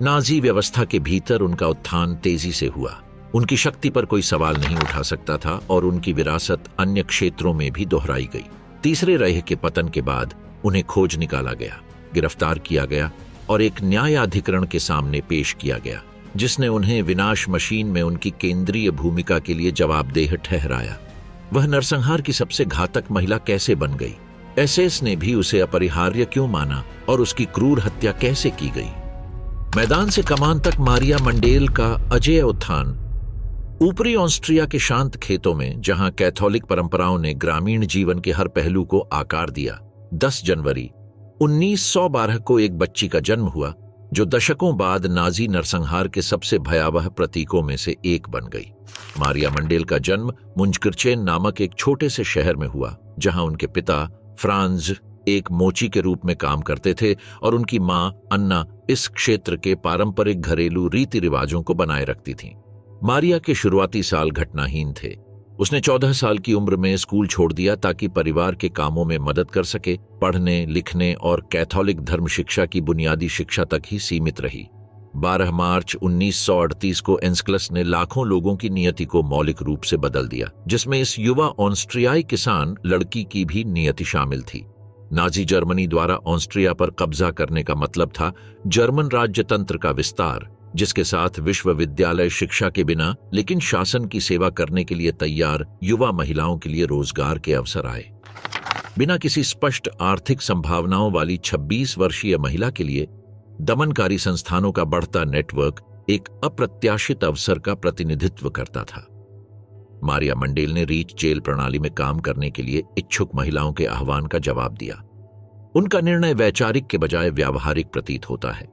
Nazi व्यवस्था के भीतर उनका उत्थान तेजी से हुआ। उनकी शक्ति पर कोई सवाल नहीं उठा सकता था और उनकी विरासत अन्य क्षेत्रों में भी दोहराई गई। तीसरे रेह के पतन के बाद उन्हें खोज निकाला गया, गिरफ्तार किया गया और एक न्यायाधिकरण के सामने पेश किया गया, जिसने उन्हें विनाश मशीन में उनकी केंद्रीय भूमिका के लिए जवाबदेह ठहराया। वह नरसंहार की सबसे घातक महिला कैसे बन गई? एसएस ने भी उसे अपरिहार्य क्यों माना और उसकी क्रूर हत्या कैसे की गई? मैदान से कमान तक मारिया मंडेल का अजेय उत्थान। ऊपरी ऑस्ट्रिया के शांत खेतों में, जहां कैथोलिक परंपराओं ने ग्रामीण जीवन के हर पहलू को आकार दिया, 10 जनवरी 1912 को एक बच्ची का जन्म हुआ, जो दशकों बाद नाजी नरसंहार के सबसे भयावह प्रतीकों में से एक बन गई। मारिया मंडेल का जन्म मुंजकिरचेन नामक एक छोटे से शहर में हुआ, जहां उनके पिता फ्रांज एक मोची के रूप में काम करते थे और उनकी मां अन्ना इस क्षेत्र के पारंपरिक घरेलू रीति रिवाजों को बनाए रखती थीं। मारिया के शुरुआती साल घटनाहीन थे। उसने 14 साल की उम्र में स्कूल छोड़ दिया ताकि परिवार के कामों में मदद कर सके। पढ़ने, लिखने और कैथोलिक धर्म शिक्षा की बुनियादी शिक्षा तक ही सीमित रही। 12 मार्च 1938 को एंस्क्लस ने लाखों लोगों की नियति को मौलिक रूप से बदल दिया, जिसमें इस युवा ऑस्ट्रियाई किसान लड़की की भी नियति शामिल थी। नाजी जर्मनी द्वारा ऑस्ट्रिया पर कब्जा करने का मतलब था जर्मन राज्यतंत्र का विस्तार, जिसके साथ विश्वविद्यालय शिक्षा के बिना लेकिन शासन की सेवा करने के लिए तैयार युवा महिलाओं के लिए रोजगार के अवसर आए। बिना किसी स्पष्ट आर्थिक संभावनाओं वाली 26 वर्षीय महिला के लिए दमनकारी संस्थानों का बढ़ता नेटवर्क एक अप्रत्याशित अवसर का प्रतिनिधित्व करता था। मारिया मंडेल ने रीच जेल प्रणाली में काम करने के लिए इच्छुक महिलाओं के आह्वान का जवाब दिया। उनका निर्णय वैचारिक के बजाय व्यावहारिक प्रतीत होता है।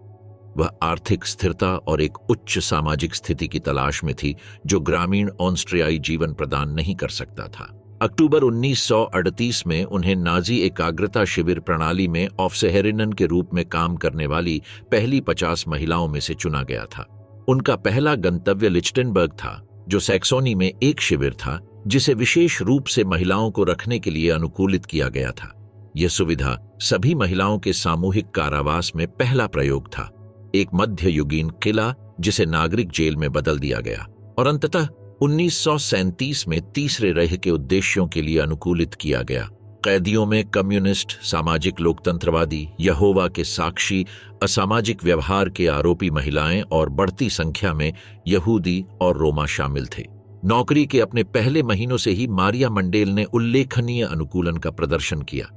वह आर्थिक स्थिरता और एक उच्च सामाजिक स्थिति की तलाश में थी, जो ग्रामीण ऑस्ट्रियाई जीवन प्रदान नहीं कर सकता था। अक्टूबर 1938 में उन्हें नाजी एकाग्रता शिविर प्रणाली में ऑफसेहरिनन के रूप में काम करने वाली पहली 50 महिलाओं में से चुना गया था। उनका पहला गंतव्य लिचटेनबर्ग था, जो सैक्सोनी में एक शिविर था जिसे विशेष रूप से महिलाओं को रखने के लिए अनुकूलित किया गया था। यह सुविधा सभी महिलाओं के सामूहिक कारावास में पहला प्रयोग था, एक मध्ययुगीन किला जिसे नागरिक जेल में बदल दिया गया और अंततः 1937 में तीसरे रेह के उद्देश्यों के लिए अनुकूलित किया गया। कैदियों में कम्युनिस्ट, सामाजिक लोकतंत्रवादी, यहोवा के साक्षी, असामाजिक व्यवहार के आरोपी महिलाएं और बढ़ती संख्या में यहूदी और रोमा शामिल थे। नौकरी के अपने पहले महीनों से ही मारिया मंडेल ने उल्लेखनीय अनुकूलन का प्रदर्शन किया।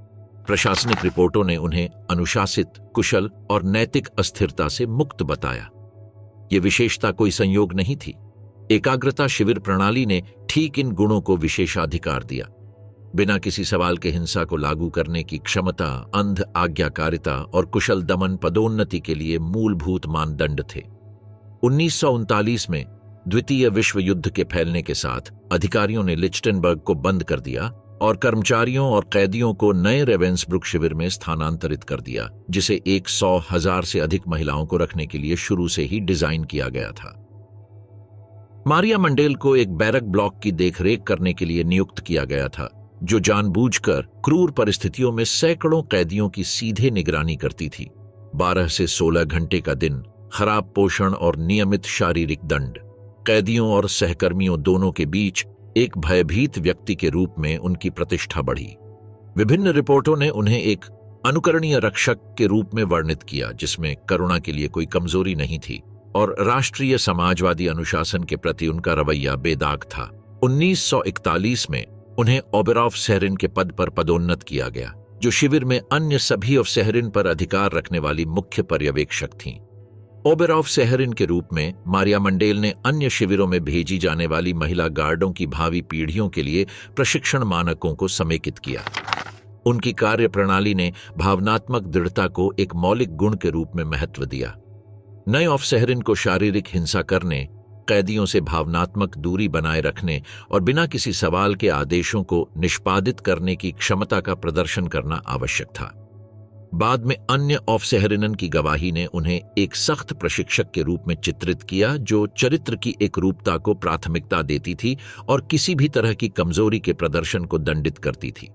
प्रशासनिक रिपोर्टों ने उन्हें अनुशासित, कुशल और नैतिक अस्थिरता से मुक्त बताया। ये विशेषता कोई संयोग नहीं थी। एकाग्रता शिविर प्रणाली ने ठीक इन गुणों को विशेषाधिकार दिया। बिना किसी सवाल के हिंसा को लागू करने की क्षमता, अंध आज्ञाकारिता और कुशल दमन पदोन्नति के लिए मूलभूत मानदंड थे। 1939 में द्वितीय विश्व युद्ध के फैलने के साथ अधिकारियों ने लिचटेनबर्ग को बंद कर दिया और कर्मचारियों और कैदियों को नए रेवेंसब्रुक शिविर में स्थानांतरित कर दिया, जिसे 100,000 से अधिक महिलाओं को रखने के लिए शुरू से ही डिजाइन किया गया था। मारिया मंडेल को एक बैरक ब्लॉक की देखरेख करने के लिए नियुक्त किया गया था, जो जानबूझकर क्रूर परिस्थितियों में सैकड़ों कैदियों की सीधे निगरानी करती थी। 12 से 16 घंटे का दिन, खराब पोषण और नियमित शारीरिक दंड। कैदियों और सहकर्मियों दोनों के बीच एक भयभीत व्यक्ति के रूप में उनकी प्रतिष्ठा बढ़ी। विभिन्न रिपोर्टों ने उन्हें एक अनुकरणीय रक्षक के रूप में वर्णित किया, जिसमें करुणा के लिए कोई कमजोरी नहीं थी और राष्ट्रीय समाजवादी अनुशासन के प्रति उनका रवैया बेदाग था। 1941 में उन्हें ओबेरॉफसेहरिन के पद पर पदोन्नत किया गया, जो शिविर में अन्य सभी ऑफसेहरिन पर अधिकार रखने वाली मुख्य पर्यवेक्षक थीं। ओबेरॉफसेहरिन के रूप में मारिया मंडेल ने अन्य शिविरों में भेजी जाने वाली महिला गार्डों की भावी पीढ़ियों के लिए प्रशिक्षण मानकों को समेकित किया। उनकी कार्य प्रणाली ने भावनात्मक दृढ़ता को एक मौलिक गुण के रूप में महत्व दिया। नए ऑफसेहरिन को शारीरिक हिंसा करने, कैदियों से भावनात्मक दूरी बनाए रखने और बिना किसी सवाल के आदेशों को निष्पादित करने की क्षमता का प्रदर्शन करना आवश्यक था। बाद में अन्य ऑफसेहरिनन की गवाही ने उन्हें एक सख्त प्रशिक्षक के रूप में चित्रित किया, जो चरित्र की एकरूपता को प्राथमिकता देती थी और किसी भी तरह की कमजोरी के प्रदर्शन को दंडित करती थी।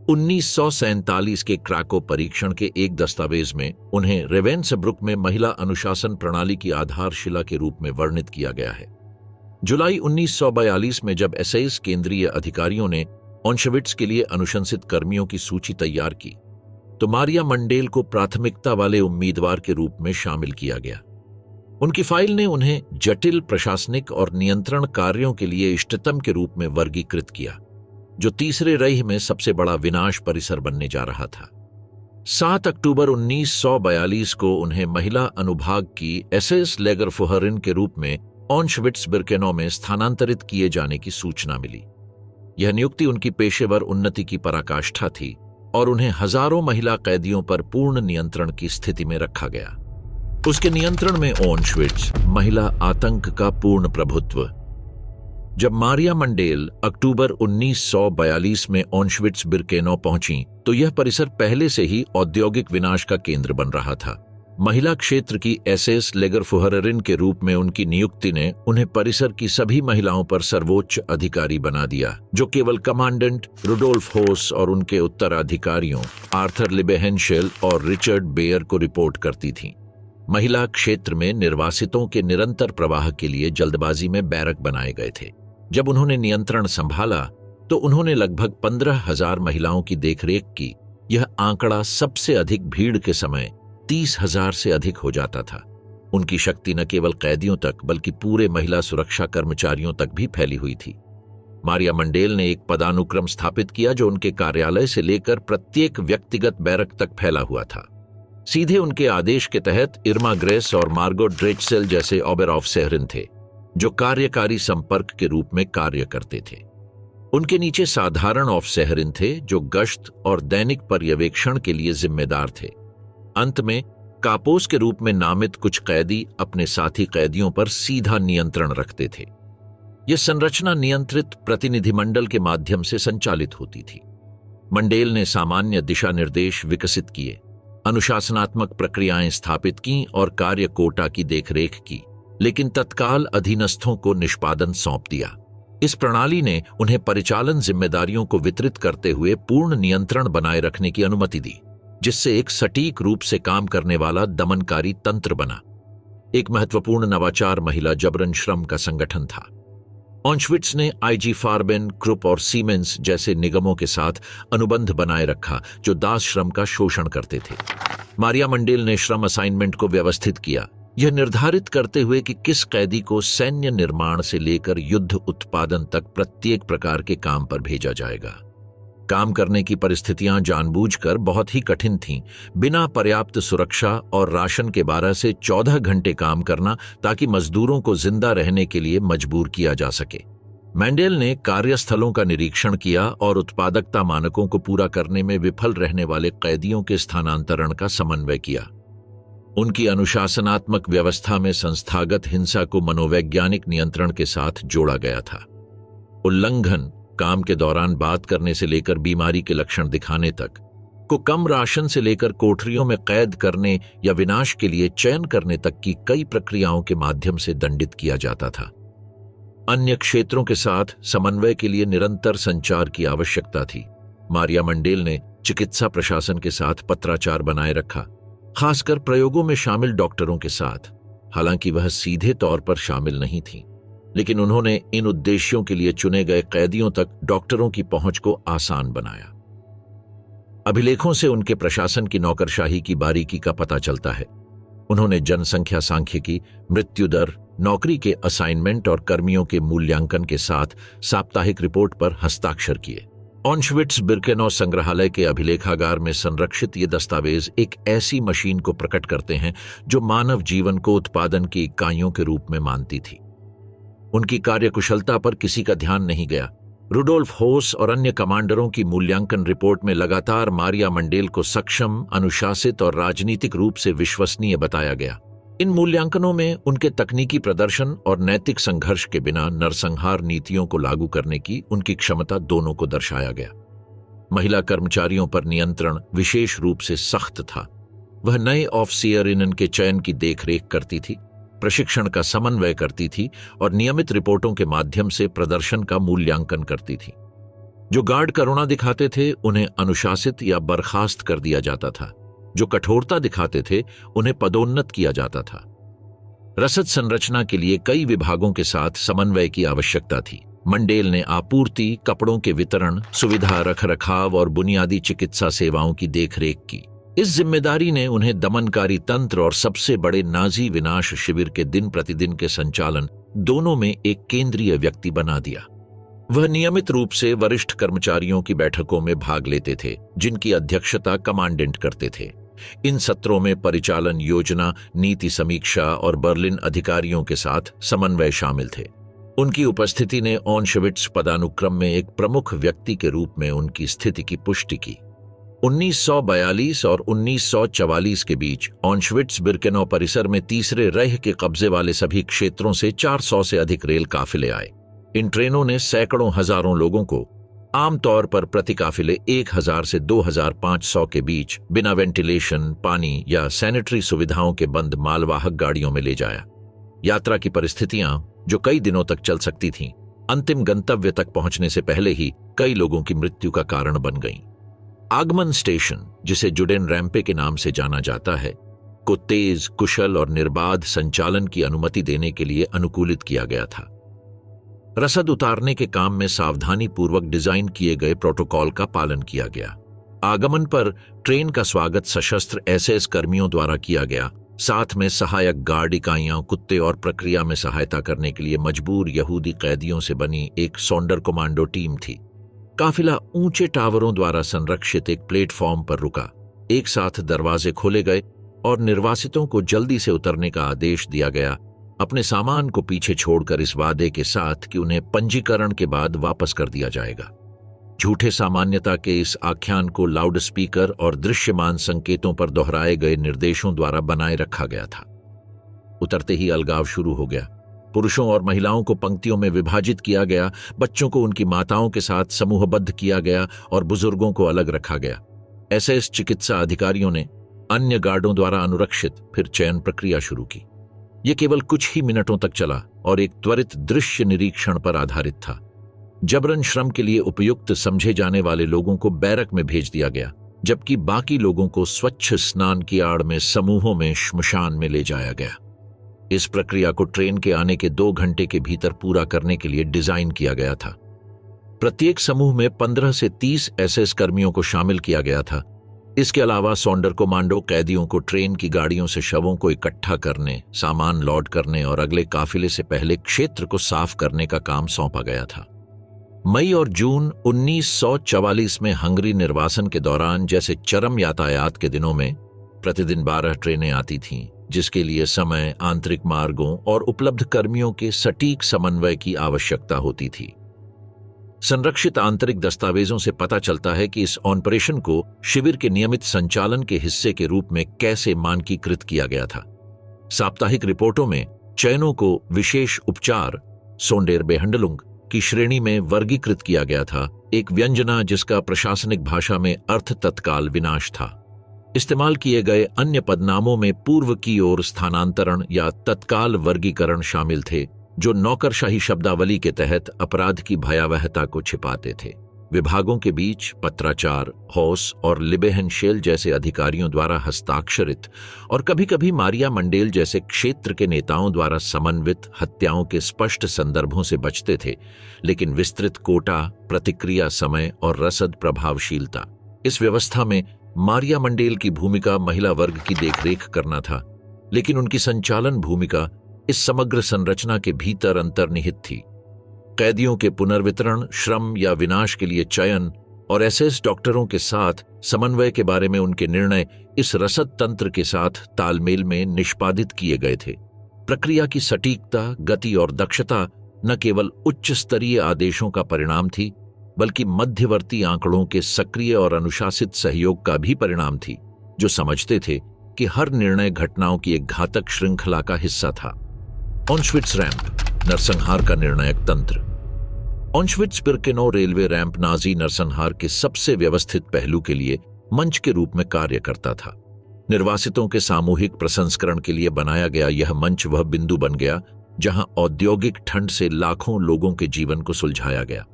1947 के क्राको परीक्षण के एक दस्तावेज में उन्हें रेवेंसब्रुक में महिला अनुशासन प्रणाली की आधारशिला के रूप में वर्णित किया गया है। जुलाई 1942 में जब एसएस केंद्रीय अधिकारियों ने ऑशविट्ज के लिए अनुशंसित कर्मियों की सूची तैयार की, तो मारिया मंडेल को प्राथमिकता वाले उम्मीदवार के रूप में शामिल किया गया। उनकी फाइल ने उन्हें जटिल प्रशासनिक और नियंत्रण कार्यों के लिए इष्टतम के रूप में वर्गीकृत किया, जो तीसरे रईह में सबसे बड़ा विनाश परिसर बनने जा रहा था। 7 अक्टूबर 1942 को उन्हें महिला अनुभाग की एसएस लेगरफुहरिन के रूप में ऑशविट्ज बिर्केनौ में स्थानांतरित किए जाने की सूचना मिली। यह नियुक्ति उनकी पेशेवर उन्नति की पराकाष्ठा थी और उन्हें हजारों महिला कैदियों पर पूर्ण नियंत्रण की स्थिति में रखा गया। उसके नियंत्रण में ऑशविट्ज, महिला आतंक का पूर्ण प्रभुत्व। जब मारिया मंडेल अक्टूबर 1942 में ऑशविट्ज बिर्केनौ पहुंची, तो यह परिसर पहले से ही औद्योगिक विनाश का केंद्र बन रहा था। महिला क्षेत्र की एसएस लेगरफुहरिन के रूप में उनकी नियुक्ति ने उन्हें परिसर की सभी महिलाओं पर सर्वोच्च अधिकारी बना दिया, जो केवल कमांडेंट रुडोल्फ होस और उनके उत्तराधिकारियों आर्थर लिबेहेंशेल और रिचर्ड बेयर को रिपोर्ट करती थीं। महिला क्षेत्र में निर्वासितों के निरंतर प्रवाह के लिए जल्दबाजी में बैरक बनाए गए थे। जब उन्होंने नियंत्रण संभाला तो उन्होंने लगभग 15,000 महिलाओं की देखरेख की। यह आंकड़ा सबसे अधिक भीड़ के समय 30,000 से अधिक हो जाता था। उनकी शक्ति न केवल कैदियों तक बल्कि पूरे महिला सुरक्षा कर्मचारियों तक भी फैली हुई थी। मारिया मंडेल ने एक पदानुक्रम स्थापित किया जो उनके कार्यालय से लेकर प्रत्येक व्यक्तिगत बैरक तक फैला हुआ था। सीधे उनके आदेश के तहत इर्मा ग्रेस और मार्गो ड्रेचसेल जैसे ओबेरऑफसेहरिन थे, जो कार्यकारी संपर्क के रूप में कार्य करते थे। उनके नीचे साधारण ऑफसेहरिन थे, जो गश्त और दैनिक पर्यवेक्षण के लिए जिम्मेदार थे। अंत में कापोस के रूप में नामित कुछ कैदी अपने साथी कैदियों पर सीधा नियंत्रण रखते थे। यह संरचना नियंत्रित प्रतिनिधिमंडल के माध्यम से संचालित होती थी। मंडेल ने सामान्य दिशा निर्देश विकसित किए, अनुशासनात्मक प्रक्रियाएं स्थापित की और कार्य कोटा की देखरेख की, लेकिन तत्काल अधीनस्थों को निष्पादन सौंप दिया। इस प्रणाली ने उन्हें परिचालन जिम्मेदारियों को वितरित करते हुए पूर्ण नियंत्रण बनाए रखने की अनुमति दी, जिससे एक सटीक रूप से काम करने वाला दमनकारी तंत्र बना। एक महत्वपूर्ण नवाचार महिला जबरन श्रम का संगठन था। ऑशविट्ज ने आईजी फार्बेन, क्रुप और सीमेंस जैसे निगमों के साथ अनुबंध बनाए रखा, जो दास श्रम का शोषण करते थे। मारिया मंडेल ने श्रम असाइनमेंट को व्यवस्थित किया, यह निर्धारित करते हुए कि किस कैदी को सैन्य निर्माण से लेकर युद्ध उत्पादन तक प्रत्येक प्रकार के काम पर भेजा जाएगा। काम करने की परिस्थितियां जानबूझकर बहुत ही कठिन थीं। बिना पर्याप्त सुरक्षा और राशन के 12 से 14 घंटे काम करना, ताकि मजदूरों को जिंदा रहने के लिए मजबूर किया जा सके। मंडेल ने कार्यस्थलों का निरीक्षण किया और उत्पादकता मानकों को पूरा करने में विफल रहने वाले कैदियों के स्थानांतरण का समन्वय किया। उनकी अनुशासनात्मक व्यवस्था में संस्थागत हिंसा को मनोवैज्ञानिक नियंत्रण के साथ जोड़ा गया था। उल्लंघन, काम के दौरान बात करने से लेकर बीमारी के लक्षण दिखाने तक, को कम राशन से लेकर कोठरियों में कैद करने या विनाश के लिए चयन करने तक की कई प्रक्रियाओं के माध्यम से दंडित किया जाता था। अन्य क्षेत्रों के साथ समन्वय के लिए निरंतर संचार की आवश्यकता थी। मारिया मंडेल ने चिकित्सा प्रशासन के साथ पत्राचार बनाए रखा, खासकर प्रयोगों में शामिल डॉक्टरों के साथ। हालांकि वह सीधे तौर पर शामिल नहीं थी, लेकिन उन्होंने इन उद्देश्यों के लिए चुने गए कैदियों तक डॉक्टरों की पहुंच को आसान बनाया। अभिलेखों से उनके प्रशासन की नौकरशाही की बारीकी का पता चलता है। उन्होंने जनसंख्या सांख्यिकी, मृत्यु दर, नौकरी के असाइनमेंट और कर्मियों के मूल्यांकन के साथ साप्ताहिक रिपोर्ट पर हस्ताक्षर किए। ऑशविट्ज बिर्केनौ संग्रहालय के अभिलेखागार में संरक्षित ये दस्तावेज एक ऐसी मशीन को प्रकट करते हैं जो मानव जीवन को उत्पादन की इकाइयों के रूप में मानती थी। उनकी कार्यकुशलता पर किसी का ध्यान नहीं गया। रुडोल्फ होस और अन्य कमांडरों की मूल्यांकन रिपोर्ट में लगातार मारिया मंडेल को सक्षम, अनुशासित और राजनीतिक रूप से विश्वसनीय बताया गया। इन मूल्यांकनों में उनके तकनीकी प्रदर्शन और नैतिक संघर्ष के बिना नरसंहार नीतियों को लागू करने की उनकी क्षमता दोनों को दर्शाया गया। महिला कर्मचारियों पर नियंत्रण विशेष रूप से सख्त था। वह नए ऑफिसरिन के चयन की देखरेख करती थी, प्रशिक्षण का समन्वय करती थी और नियमित रिपोर्टों के माध्यम से प्रदर्शन का मूल्यांकन करती थी। जो गार्ड करुणा दिखाते थे उन्हें अनुशासित या बर्खास्त कर दिया जाता था, जो कठोरता दिखाते थे उन्हें पदोन्नत किया जाता था। रसद संरचना के लिए कई विभागों के साथ समन्वय की आवश्यकता थी। मंडेल ने आपूर्ति, कपड़ों के वितरण, सुविधा रखरखाव और बुनियादी चिकित्सा सेवाओं की देखरेख की। इस जिम्मेदारी ने उन्हें दमनकारी तंत्र और सबसे बड़े नाजी विनाश शिविर के दिन प्रतिदिन के संचालन दोनों में एक केंद्रीय व्यक्ति बना दिया। वह नियमित रूप से वरिष्ठ कर्मचारियों की बैठकों में भाग लेते थे, जिनकी अध्यक्षता कमांडेंट करते थे। इन सत्रों में परिचालन योजना, नीति समीक्षा और बर्लिन अधिकारियों के साथ समन्वय शामिल थे। उनकी उपस्थिति ने ऑनशविट्स पदानुक्रम में एक प्रमुख व्यक्ति के रूप में उनकी स्थिति की पुष्टि की। 1942 और 1944 के बीच ऑनशविट्स बिर्केनौ परिसर में तीसरे रेह के कब्जे वाले सभी क्षेत्रों से 400 से अधिक रेल काफिले आए। इन ट्रेनों ने सैकड़ों हजारों लोगों को, आमतौर पर प्रति काफिले 1000 से 2500 के बीच, बिना वेंटिलेशन, पानी या सैनिटरी सुविधाओं के बंद मालवाहक गाड़ियों में ले जाया। यात्रा की परिस्थितियां, जो कई दिनों तक चल सकती थीं, अंतिम गंतव्य तक पहुंचने से पहले ही कई लोगों की मृत्यु का कारण बन गईं। आगमन स्टेशन, जिसे जुडेन रैंपे के नाम से जाना जाता है, को तेज, कुशल और निर्बाध संचालन की अनुमति देने के लिए अनुकूलित किया गया था। रसद उतारने के काम में सावधानी पूर्वक डिजाइन किए गए प्रोटोकॉल का पालन किया गया। आगमन पर ट्रेन का स्वागत सशस्त्र एसएस कर्मियों द्वारा किया गया। साथ में सहायक गार्ड इकाइयां, कुत्ते और प्रक्रिया में सहायता करने के लिए मजबूर यहूदी कैदियों से बनी एक सौंडर कमांडो टीम थी। काफिला ऊंचे टावरों द्वारा संरक्षित एक प्लेटफॉर्म पर रुका। एक साथ दरवाजे खोले गए और निर्वासितों को जल्दी से उतरने का आदेश दिया गया, अपने सामान को पीछे छोड़कर इस वादे के साथ कि उन्हें पंजीकरण के बाद वापस कर दिया जाएगा। झूठे सामान्यता के इस आख्यान को लाउड स्पीकर और दृश्यमान संकेतों पर दोहराए गए निर्देशों द्वारा बनाए रखा गया था। उतरते ही अलगाव शुरू हो गया। पुरुषों और महिलाओं को पंक्तियों में विभाजित किया गया, बच्चों को उनकी माताओं के साथ समूहबद्ध किया गया और बुजुर्गों को अलग रखा गया। एसएस चिकित्सा अधिकारियों ने अन्य गार्डों द्वारा अनुरक्षित फिर चयन प्रक्रिया शुरू की। यह केवल कुछ ही मिनटों तक चला और एक त्वरित दृश्य निरीक्षण पर आधारित था। जबरन श्रम के लिए उपयुक्त समझे जाने वाले लोगों को बैरक में भेज दिया गया, जबकि बाकी लोगों को स्वच्छ स्नान की आड़ में समूहों में श्मशान में ले जाया गया। इस प्रक्रिया को ट्रेन के आने के 2 घंटे के भीतर पूरा करने के लिए डिजाइन किया गया था। प्रत्येक समूह में 15 से 30 एसएस कर्मियों को शामिल किया गया था। इसके अलावा सौंडर कमांडो कैदियों को ट्रेन की गाड़ियों से शवों को इकट्ठा करने, सामान लोड करने और अगले काफिले से पहले क्षेत्र को साफ करने का काम सौंपा गया था। मई और जून 1944 में हंगरी निर्वासन के दौरान जैसे चरम यातायात के दिनों में प्रतिदिन 12 ट्रेनें आती थीं, जिसके लिए समय, आंतरिक मार्गों और उपलब्ध कर्मियों के सटीक समन्वय की आवश्यकता होती थी। संरक्षित आंतरिक दस्तावेजों से पता चलता है कि इस ऑपरेशन को शिविर के नियमित संचालन के हिस्से के रूप में कैसे मानकीकृत किया गया था। साप्ताहिक रिपोर्टों में चयनों को विशेष उपचार सोंडेर बेहंडलुंग की श्रेणी में वर्गीकृत किया गया था, एक व्यंजना जिसका प्रशासनिक भाषा में अर्थ तत्काल विनाश था। इस्तेमाल किए गए अन्य पदनामों में पूर्व की ओर स्थानांतरण या तत्काल वर्गीकरण शामिल थे, जो नौकरशाही शब्दावली के तहत अपराध की भयावहता को छिपाते थे। विभागों के बीच पत्राचार, हॉस और लिबेहनशेल जैसे अधिकारियों द्वारा हस्ताक्षरित और कभी-कभी मारिया मंडेल जैसे क्षेत्र के नेताओं द्वारा समन्वित हत्याओं के स्पष्ट संदर्भों से बचते थे, लेकिन विस्तृत कोटा, प्रतिक्रिया समय और रसद प्रभावशीलता। इस व्यवस्था में मारिया मंडेल की भूमिका महिला वर्ग की देखरेख करना था, लेकिन उनकी संचालन भूमिका इस समग्र संरचना के भीतर अंतर्निहित थी। कैदियों के पुनर्वितरण, श्रम या विनाश के लिए चयन और एसएस डॉक्टरों के साथ समन्वय के बारे में उनके निर्णय इस रसद तंत्र के साथ तालमेल में निष्पादित किए गए थे। प्रक्रिया की सटीकता, गति और दक्षता न केवल उच्च स्तरीय आदेशों का परिणाम थी, बल्कि मध्यवर्ती आंकड़ों के सक्रिय और अनुशासित सहयोग का भी परिणाम थी, जो समझते थे कि हर निर्णय घटनाओं की एक घातक श्रृंखला का हिस्सा था। ऑनश्विट्स रैंप, नरसंहार का निर्णायक तंत्र। ऑनश्विट्स बिर्केनौ रेलवे रैंप नाजी नरसंहार के सबसे व्यवस्थित पहलू के लिए मंच के रूप में कार्य करता था। निर्वासितों के सामूहिक प्रसंस्करण के लिए बनाया गया यह मंच वह बिंदु बन गया जहां औद्योगिक ठंड से लाखों लोगों के जीवन को सुलझाया गया।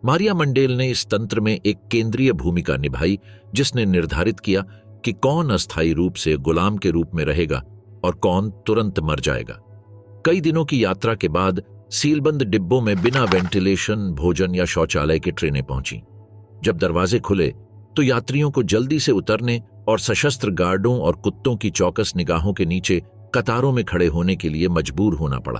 मारिया मंडेल ने इस तंत्र में एक केंद्रीय भूमिका निभाई, जिसने निर्धारित किया कि कौन अस्थायी रूप से गुलाम के रूप में रहेगा और कौन तुरंत मर जाएगा। कई दिनों की यात्रा के बाद सीलबंद डिब्बों में बिना वेंटिलेशन, भोजन या शौचालय की ट्रेनें पहुंची। जब दरवाजे खुले तो यात्रियों को जल्दी से उतरने और सशस्त्र गार्डों और कुत्तों की चौकस निगाहों के नीचे कतारों में खड़े होने के लिए मजबूर होना पड़ा।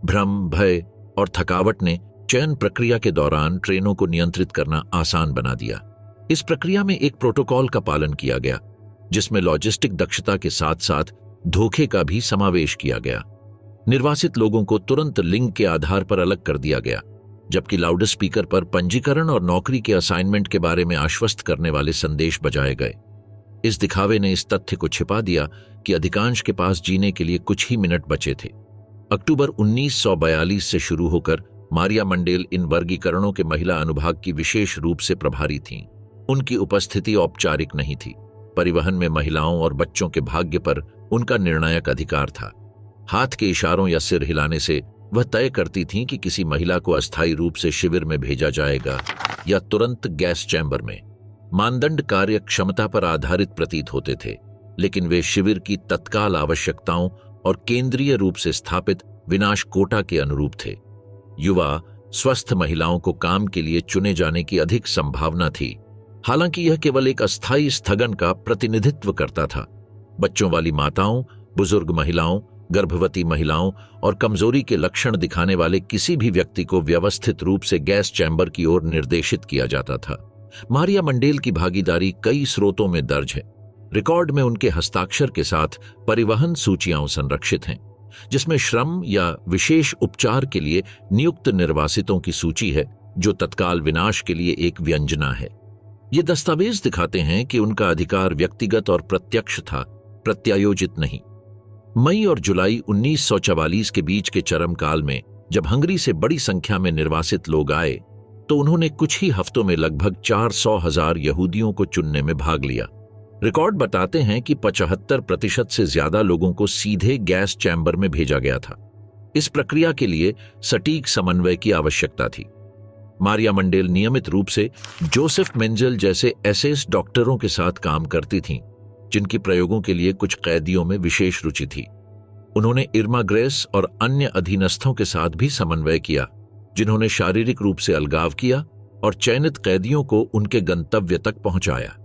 भ्रम, भय और थकावट ने चयन प्रक्रिया के दौरान ट्रेनों को नियंत्रित करना आसान बना दिया। इस प्रक्रिया में एक प्रोटोकॉल का पालन किया गया, जिसमें लॉजिस्टिक दक्षता के साथ साथ धोखे का भी समावेश किया गया। निर्वासित लोगों को तुरंत लिंग के आधार पर अलग कर दिया गया, जबकि लाउड स्पीकर पर पंजीकरण और नौकरी के असाइनमेंट के बारे में आश्वस्त करने वाले संदेश बजाए गए। इस दिखावे ने इस तथ्य को छिपा दिया कि अधिकांश के पास जीने के लिए कुछ ही मिनट बचे थे। अक्टूबर 1942 से शुरू होकर मारिया मंडेल इन वर्गीकरणों के महिला अनुभाग की विशेष रूप से प्रभारी थीं। उनकी उपस्थिति औपचारिक नहीं थी। परिवहन में महिलाओं और बच्चों के भाग्य पर उनका निर्णायक अधिकार था। हाथ के इशारों या सिर हिलाने से वह तय करती थीं कि किसी महिला को अस्थायी रूप से शिविर में भेजा जाएगा या तुरंत गैस चैम्बर में। मानदंड कार्य क्षमता पर आधारित प्रतीत होते थे, लेकिन वे शिविर की तत्काल आवश्यकताओं और केंद्रीय रूप से स्थापित विनाश कोटा के अनुरूप थे। युवा, स्वस्थ महिलाओं को काम के लिए चुने जाने की अधिक संभावना थी, हालांकि यह केवल एक अस्थायी स्थगन का प्रतिनिधित्व करता था। बच्चों वाली माताओं, बुजुर्ग महिलाओं, गर्भवती महिलाओं और कमजोरी के लक्षण दिखाने वाले किसी भी व्यक्ति को व्यवस्थित रूप से गैस चैम्बर की ओर निर्देशित किया जाता था। मारिया मंडेल की भागीदारी कई स्रोतों में दर्ज है। रिकॉर्ड में उनके हस्ताक्षर के साथ परिवहन सूचियां संरक्षित हैं, जिसमें श्रम या विशेष उपचार के लिए नियुक्त निर्वासितों की सूची है, जो तत्काल विनाश के लिए एक व्यंजना है। ये दस्तावेज दिखाते हैं कि उनका अधिकार व्यक्तिगत और प्रत्यक्ष था, प्रत्यायोजित नहीं। मई और जुलाई 1944 के बीच के चरम काल में जब हंगरी से बड़ी संख्या में निर्वासित लोग आए, तो उन्होंने कुछ ही हफ्तों में लगभग 400,000 यहूदियों को चुनने में भाग लिया। रिकॉर्ड बताते हैं कि 75% से ज्यादा लोगों को सीधे गैस चैम्बर में भेजा गया था। इस प्रक्रिया के लिए सटीक समन्वय की आवश्यकता थी। मारिया मंडेल नियमित रूप से जोसेफ मेंजेल जैसे एसएस डॉक्टरों के साथ काम करती थीं, जिनकी प्रयोगों के लिए कुछ कैदियों में विशेष रुचि थी। उन्होंने इर्मा ग्रेस और अन्य अधीनस्थों के साथ भी समन्वय किया, जिन्होंने शारीरिक रूप से अलगाव किया और चयनित कैदियों को उनके गंतव्य तक पहुंचाया।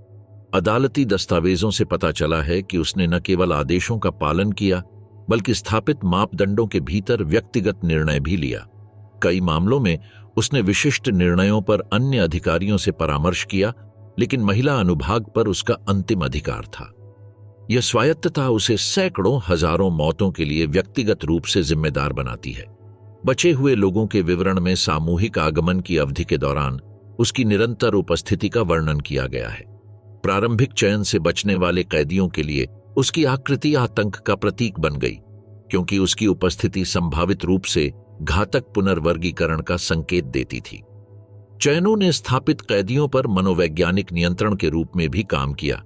अदालती दस्तावेजों से पता चला है कि उसने न केवल आदेशों का पालन किया, बल्कि स्थापित मापदंडों के भीतर व्यक्तिगत निर्णय भी लिया। कई मामलों में उसने विशिष्ट निर्णयों पर अन्य अधिकारियों से परामर्श किया, लेकिन महिला अनुभाग पर उसका अंतिम अधिकार था। यह स्वायत्तता उसे सैकड़ों हजारों मौतों के लिए व्यक्तिगत रूप से जिम्मेदार बनाती है। बचे हुए लोगों के विवरण में सामूहिक आगमन की अवधि के दौरान उसकी निरंतर उपस्थिति का वर्णन किया गया है। प्रारंभिक चयन से बचने वाले कैदियों के लिए उसकी आकृति आतंक का प्रतीक बन गई, क्योंकि उसकी उपस्थिति संभावित रूप से घातक पुनर्वर्गीकरण का संकेत देती थी। चयनों ने स्थापित कैदियों पर मनोवैज्ञानिक नियंत्रण के रूप में भी काम किया।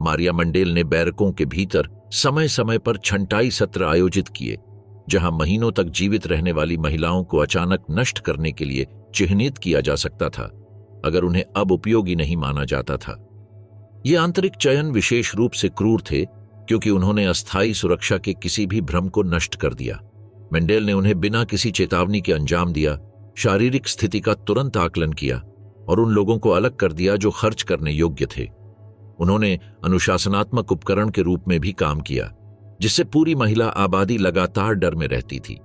मारिया मंडेल ने बैरकों के भीतर समय समय पर छंटाई सत्र आयोजित किए, जहां महीनों तक जीवित रहने वाली महिलाओं को अचानक नष्ट करने के लिए चिह्नित किया जा सकता था, अगर उन्हें अब उपयोगी नहीं माना जाता था। ये आंतरिक चयन विशेष रूप से क्रूर थे, क्योंकि उन्होंने अस्थायी सुरक्षा के किसी भी भ्रम को नष्ट कर दिया। मेंडेल ने उन्हें बिना किसी चेतावनी के अंजाम दिया, शारीरिक स्थिति का तुरंत आकलन किया और उन लोगों को अलग कर दिया जो खर्च करने योग्य थे। उन्होंने अनुशासनात्मक उपकरण के रूप में भी काम किया, जिससे पूरी महिला आबादी लगातार डर में रहती थी।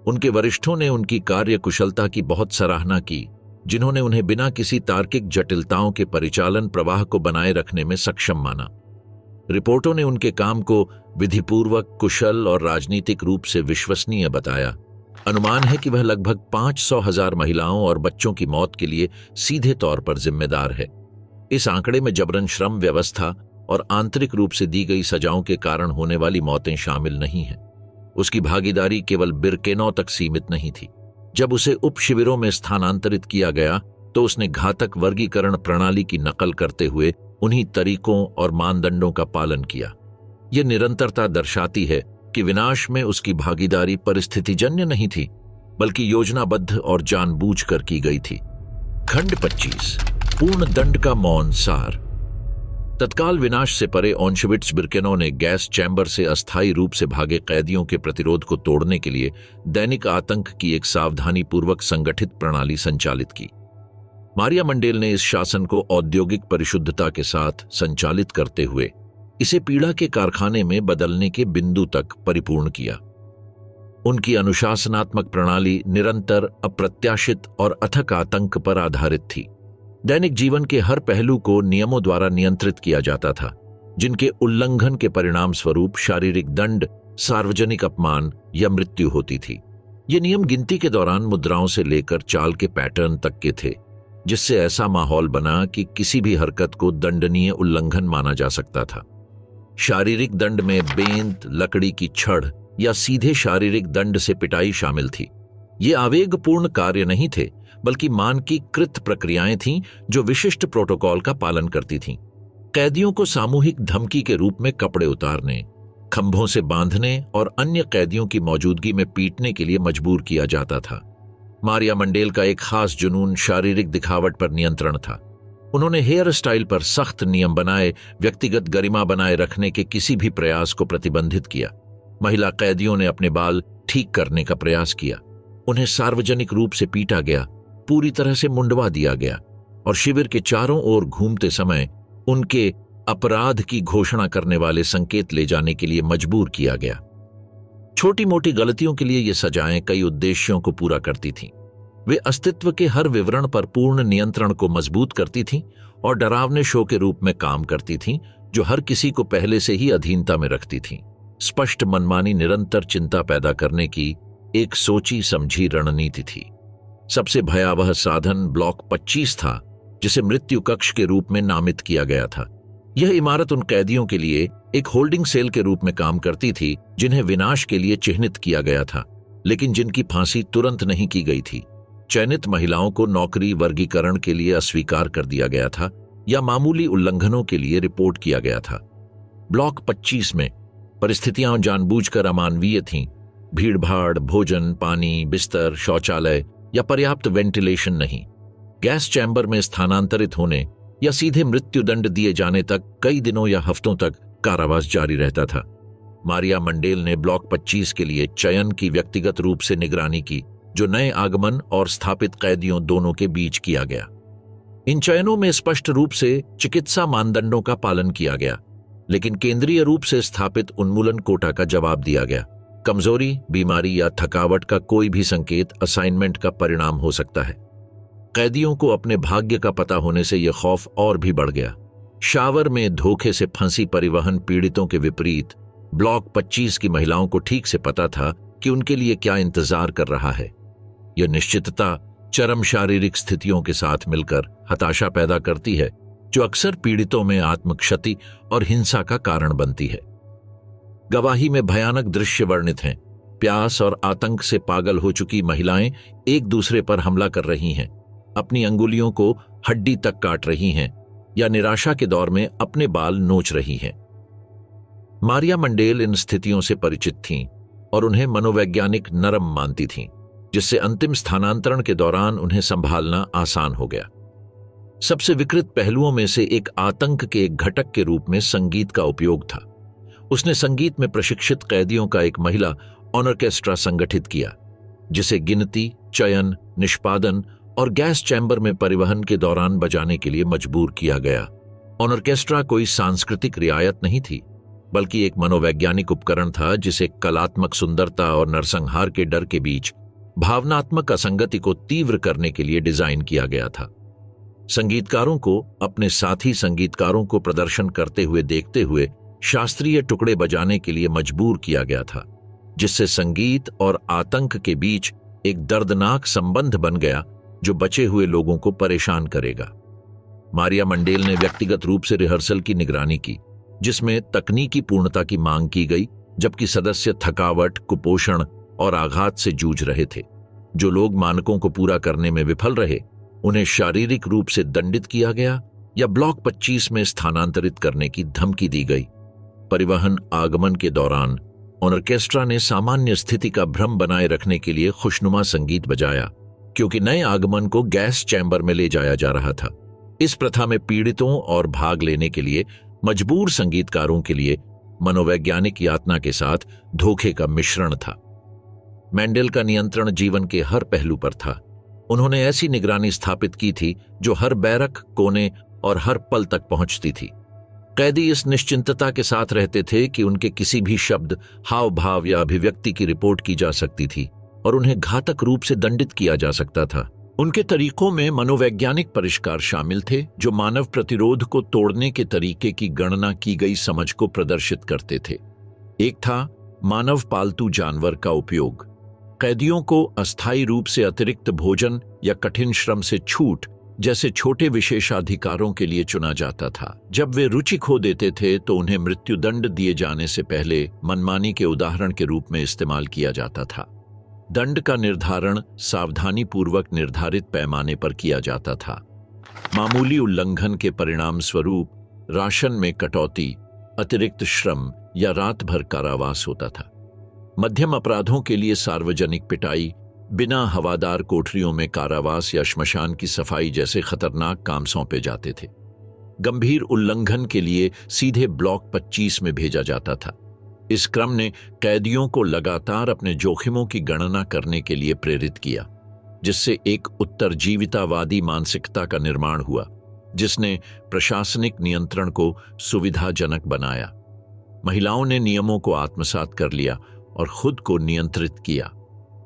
उनके वरिष्ठों ने उनकी कार्य कुशलता की बहुत सराहना की, जिन्होंने उन्हें बिना किसी तार्किक जटिलताओं के परिचालन प्रवाह को बनाए रखने में सक्षम माना। रिपोर्टों ने उनके काम को विधिपूर्वक, कुशल और राजनीतिक रूप से विश्वसनीय बताया। अनुमान है कि वह लगभग 500,000 महिलाओं और बच्चों की मौत के लिए सीधे तौर पर जिम्मेदार है। इस आंकड़े में जबरन श्रम व्यवस्था और आंतरिक रूप से दी गई सजाओं के कारण होने वाली मौतें शामिल नहीं हैं। उसकी भागीदारी केवल बिरकेनौ तक सीमित नहीं थी। जब उसे उप शिविरों में स्थानांतरित किया गया, तो उसने घातक वर्गीकरण प्रणाली की नकल करते हुए उन्हीं तरीकों और मानदंडों का पालन किया। यह निरंतरता दर्शाती है कि विनाश में उसकी भागीदारी परिस्थितिजन्य नहीं थी, बल्कि योजनाबद्ध और जानबूझकर की गई थी। खंड 25 पूर्ण दंड का मौन सार। तत्काल विनाश से परे ऑशविट्ज बिर्केनौ ने गैस चैम्बर से अस्थायी रूप से भागे कैदियों के प्रतिरोध को तोड़ने के लिए दैनिक आतंक की एक सावधानीपूर्वक संगठित प्रणाली संचालित की। मारिया मंडेल ने इस शासन को औद्योगिक परिशुद्धता के साथ संचालित करते हुए इसे पीड़ा के कारखाने में बदलने के बिंदु तक परिपूर्ण किया। उनकी अनुशासनात्मक प्रणाली निरंतर, अप्रत्याशित और अथक आतंक पर आधारित थी। दैनिक जीवन के हर पहलू को नियमों द्वारा नियंत्रित किया जाता था, जिनके उल्लंघन के परिणाम स्वरूप शारीरिक दंड, सार्वजनिक अपमान या मृत्यु होती थी। ये नियम गिनती के दौरान मुद्राओं से लेकर चाल के पैटर्न तक के थे, जिससे ऐसा माहौल बना कि किसी भी हरकत को दंडनीय उल्लंघन माना जा सकता था। शारीरिक दंड में बेंत, लकड़ी की छड़ या सीधे शारीरिक दंड से पिटाई शामिल थी। ये आवेगपूर्ण कार्य नहीं थे, बल्कि मानकीकृत प्रक्रियाएं थीं जो विशिष्ट प्रोटोकॉल का पालन करती थीं। कैदियों को सामूहिक धमकी के रूप में कपड़े उतारने, खंभों से बांधने और अन्य कैदियों की मौजूदगी में पीटने के लिए मजबूर किया जाता था। मारिया मंडेल का एक खास जुनून शारीरिक दिखावट पर नियंत्रण था। उन्होंने हेयर स्टाइल पर सख्त नियम बनाए, व्यक्तिगत गरिमा बनाए रखने के किसी भी प्रयास को प्रतिबंधित किया। महिला कैदियों ने अपने बाल ठीक करने का प्रयास किया। उन्हें सार्वजनिक रूप से पीटा गया, पूरी तरह से मुंडवा दिया गया और शिविर के चारों ओर घूमते समय उनके अपराध की घोषणा करने वाले संकेत ले जाने के लिए मजबूर किया गया। छोटी मोटी गलतियों के लिए ये सजाएं कई उद्देश्यों को पूरा करती थीं। वे अस्तित्व के हर विवरण पर पूर्ण नियंत्रण को मजबूत करती थीं और डरावने शो के रूप में काम करती थीं, जो हर किसी को पहले से ही अधीनता में रखती थीं। स्पष्ट मनमानी निरंतर चिंता पैदा करने की एक सोची समझी रणनीति थी। सबसे भयावह साधन ब्लॉक 25 था, जिसे मृत्यु कक्ष के रूप में नामित किया गया था। यह इमारत उन कैदियों के लिए एक होल्डिंग सेल के रूप में काम करती थी जिन्हें विनाश के लिए चिह्नित किया गया था, लेकिन जिनकी फांसी तुरंत नहीं की गई थी। चयनित महिलाओं को नौकरी वर्गीकरण के लिए अस्वीकार कर दिया गया था या मामूली उल्लंघनों के लिए रिपोर्ट किया गया था। ब्लॉक 25 में परिस्थितियां जानबूझकर अमानवीय थीं। भीड़भाड़, भोजन, पानी, बिस्तर, शौचालय या पर्याप्त वेंटिलेशन नहीं। गैस चैम्बर में स्थानांतरित होने या सीधे मृत्युदंड दिए जाने तक कई दिनों या हफ्तों तक कारावास जारी रहता था। मारिया मंडेल ने ब्लॉक 25 के लिए चयन की व्यक्तिगत रूप से निगरानी की, जो नए आगमन और स्थापित कैदियों दोनों के बीच किया गया। इन चयनों में स्पष्ट रूप से चिकित्सा मानदंडों का पालन किया गया, लेकिन केंद्रीय रूप से स्थापित उन्मूलन कोटा का जवाब दिया गया। कमजोरी, बीमारी या थकावट का कोई भी संकेत असाइनमेंट का परिणाम हो सकता है। कैदियों को अपने भाग्य का पता होने से यह खौफ और भी बढ़ गया। शावर में धोखे से फंसी परिवहन पीड़ितों के विपरीत ब्लॉक 25 की महिलाओं को ठीक से पता था कि उनके लिए क्या इंतजार कर रहा है। यह निश्चितता चरम शारीरिक स्थितियों के साथ मिलकर हताशा पैदा करती है, जो अक्सर पीड़ितों में आत्मक्षति और हिंसा का कारण बनती है। गवाही में भयानक दृश्य वर्णित हैं। प्यास और आतंक से पागल हो चुकी महिलाएं एक दूसरे पर हमला कर रही हैं, अपनी अंगुलियों को हड्डी तक काट रही हैं या निराशा के दौर में अपने बाल नोच रही हैं। मारिया मंडेल इन स्थितियों से परिचित थीं और उन्हें मनोवैज्ञानिक नरम मानती थीं, जिससे अंतिम स्थानांतरण के दौरान उन्हें संभालना आसान हो गया। सबसे विकृत पहलुओं में से एक आतंक के एक घटक के रूप में संगीत का उपयोग था। उसने संगीत में प्रशिक्षित कैदियों का एक महिला ऑर्केस्ट्रा संगठित किया, जिसे गिनती, चयन, निष्पादन और गैस चैम्बर में परिवहन के दौरान बजाने के लिए मजबूर किया गया। ऑर्केस्ट्रा कोई सांस्कृतिक रियायत नहीं थी, बल्कि एक मनोवैज्ञानिक उपकरण था जिसे कलात्मक सुंदरता और नरसंहार के डर के बीच भावनात्मक असंगति को तीव्र करने के लिए डिजाइन किया गया था। संगीतकारों को अपने साथी संगीतकारों को प्रदर्शन करते हुए देखते हुए शास्त्रीय टुकड़े बजाने के लिए मजबूर किया गया था, जिससे संगीत और आतंक के बीच एक दर्दनाक संबंध बन गया जो बचे हुए लोगों को परेशान करेगा। मारिया मंडेल ने व्यक्तिगत रूप से रिहर्सल की निगरानी की, जिसमें तकनीकी पूर्णता की मांग की गई, जबकि सदस्य थकावट, कुपोषण और आघात से जूझ रहे थे। जो लोग मानकों को पूरा करने में विफल रहे, उन्हें शारीरिक रूप से दंडित किया गया या ब्लॉक 25 में स्थानांतरित करने की धमकी दी गई। परिवहन आगमन के दौरान ऑर्केस्ट्रा ने सामान्य स्थिति का भ्रम बनाए रखने के लिए खुशनुमा संगीत बजाया, क्योंकि नए आगमन को गैस चैम्बर में ले जाया जा रहा था। इस प्रथा में पीड़ितों और भाग लेने के लिए मजबूर संगीतकारों के लिए मनोवैज्ञानिक यातना के साथ धोखे का मिश्रण था। मेंडेल का नियंत्रण जीवन के हर पहलू पर था। उन्होंने ऐसी निगरानी स्थापित की थी जो हर बैरक, कोने और हर पल तक पहुंचती थी। कैदी इस निश्चिंतता के साथ रहते थे कि उनके किसी भी शब्द, हाव भाव या अभिव्यक्ति की रिपोर्ट की जा सकती थी और उन्हें घातक रूप से दंडित किया जा सकता था। उनके तरीकों में मनोवैज्ञानिक परिष्कार शामिल थे जो मानव प्रतिरोध को तोड़ने के तरीके की गणना की गई समझ को प्रदर्शित करते थे। एक था मानव पालतू जानवर का उपयोग। कैदियों को अस्थायी रूप से अतिरिक्त भोजन या कठिन श्रम से छूट जैसे छोटे विशेषाधिकारों के लिए चुना जाता था। जब वे रुचि खो देते थे तो उन्हें मृत्युदंड दिए जाने से पहले मनमानी के उदाहरण के रूप में इस्तेमाल किया जाता था। दंड का निर्धारण सावधानीपूर्वक निर्धारित पैमाने पर किया जाता था। मामूली उल्लंघन के परिणाम स्वरूप राशन में कटौती, अतिरिक्त श्रम या रात भर कारावास होता था। मध्यम अपराधों के लिए सार्वजनिक पिटाई, बिना हवादार कोठरियों में कारावास या श्मशान की सफाई जैसे खतरनाक काम सौंपे जाते थे। गंभीर उल्लंघन के लिए सीधे ब्लॉक 25 में भेजा जाता था। इस क्रम ने कैदियों को लगातार अपने जोखिमों की गणना करने के लिए प्रेरित किया, जिससे एक उत्तरजीवितावादी मानसिकता का निर्माण हुआ, जिसने प्रशासनिक नियंत्रण को सुविधाजनक बनाया। महिलाओं ने नियमों को आत्मसात कर लिया और खुद को नियंत्रित किया,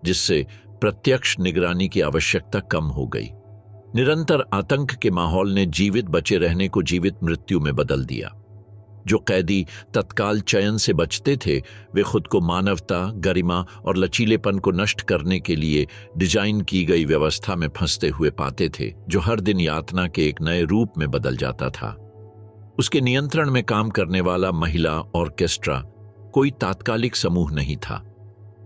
जिससे प्रत्यक्ष निगरानी की आवश्यकता कम हो गई। निरंतर आतंक के माहौल ने जीवित बचे रहने को जीवित मृत्यु में बदल दिया। जो कैदी तत्काल चयन से बचते थे, वे खुद को मानवता, गरिमा और लचीलेपन को नष्ट करने के लिए डिजाइन की गई व्यवस्था में फंसते हुए पाते थे, जो हर दिन यातना के एक नए रूप में बदल जाता था। उसके नियंत्रण में काम करने वाला महिला ऑर्केस्ट्रा कोई तात्कालिक समूह नहीं था।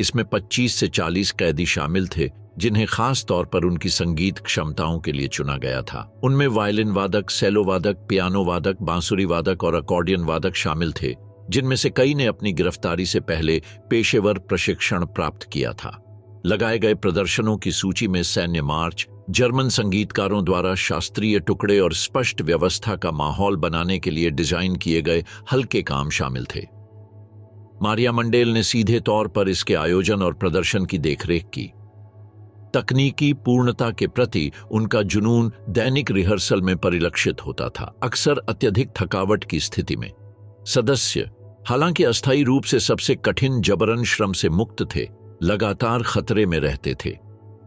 इसमें 25 से 40 कैदी शामिल थे, जिन्हें खास तौर पर उनकी संगीत क्षमताओं के लिए चुना गया था। उनमें वायलिन वादक, सेलो वादक, पियानो वादक, बांसुरी वादक और अकॉर्डियन वादक शामिल थे, जिनमें से कई ने अपनी गिरफ्तारी से पहले पेशेवर प्रशिक्षण प्राप्त किया था। लगाए गए प्रदर्शनों की सूची में सैन्य मार्च, जर्मन संगीतकारों द्वारा शास्त्रीय टुकड़े और स्पष्ट व्यवस्था का माहौल बनाने के लिए डिजाइन किए गए हल्के काम शामिल थे। मारिया मंडेल ने सीधे तौर पर इसके आयोजन और प्रदर्शन की देखरेख की। तकनीकी पूर्णता के प्रति उनका जुनून दैनिक रिहर्सल में परिलक्षित होता था, अक्सर अत्यधिक थकावट की स्थिति में। सदस्य, हालांकि अस्थायी रूप से सबसे कठिन जबरन श्रम से मुक्त थे, लगातार खतरे में रहते थे।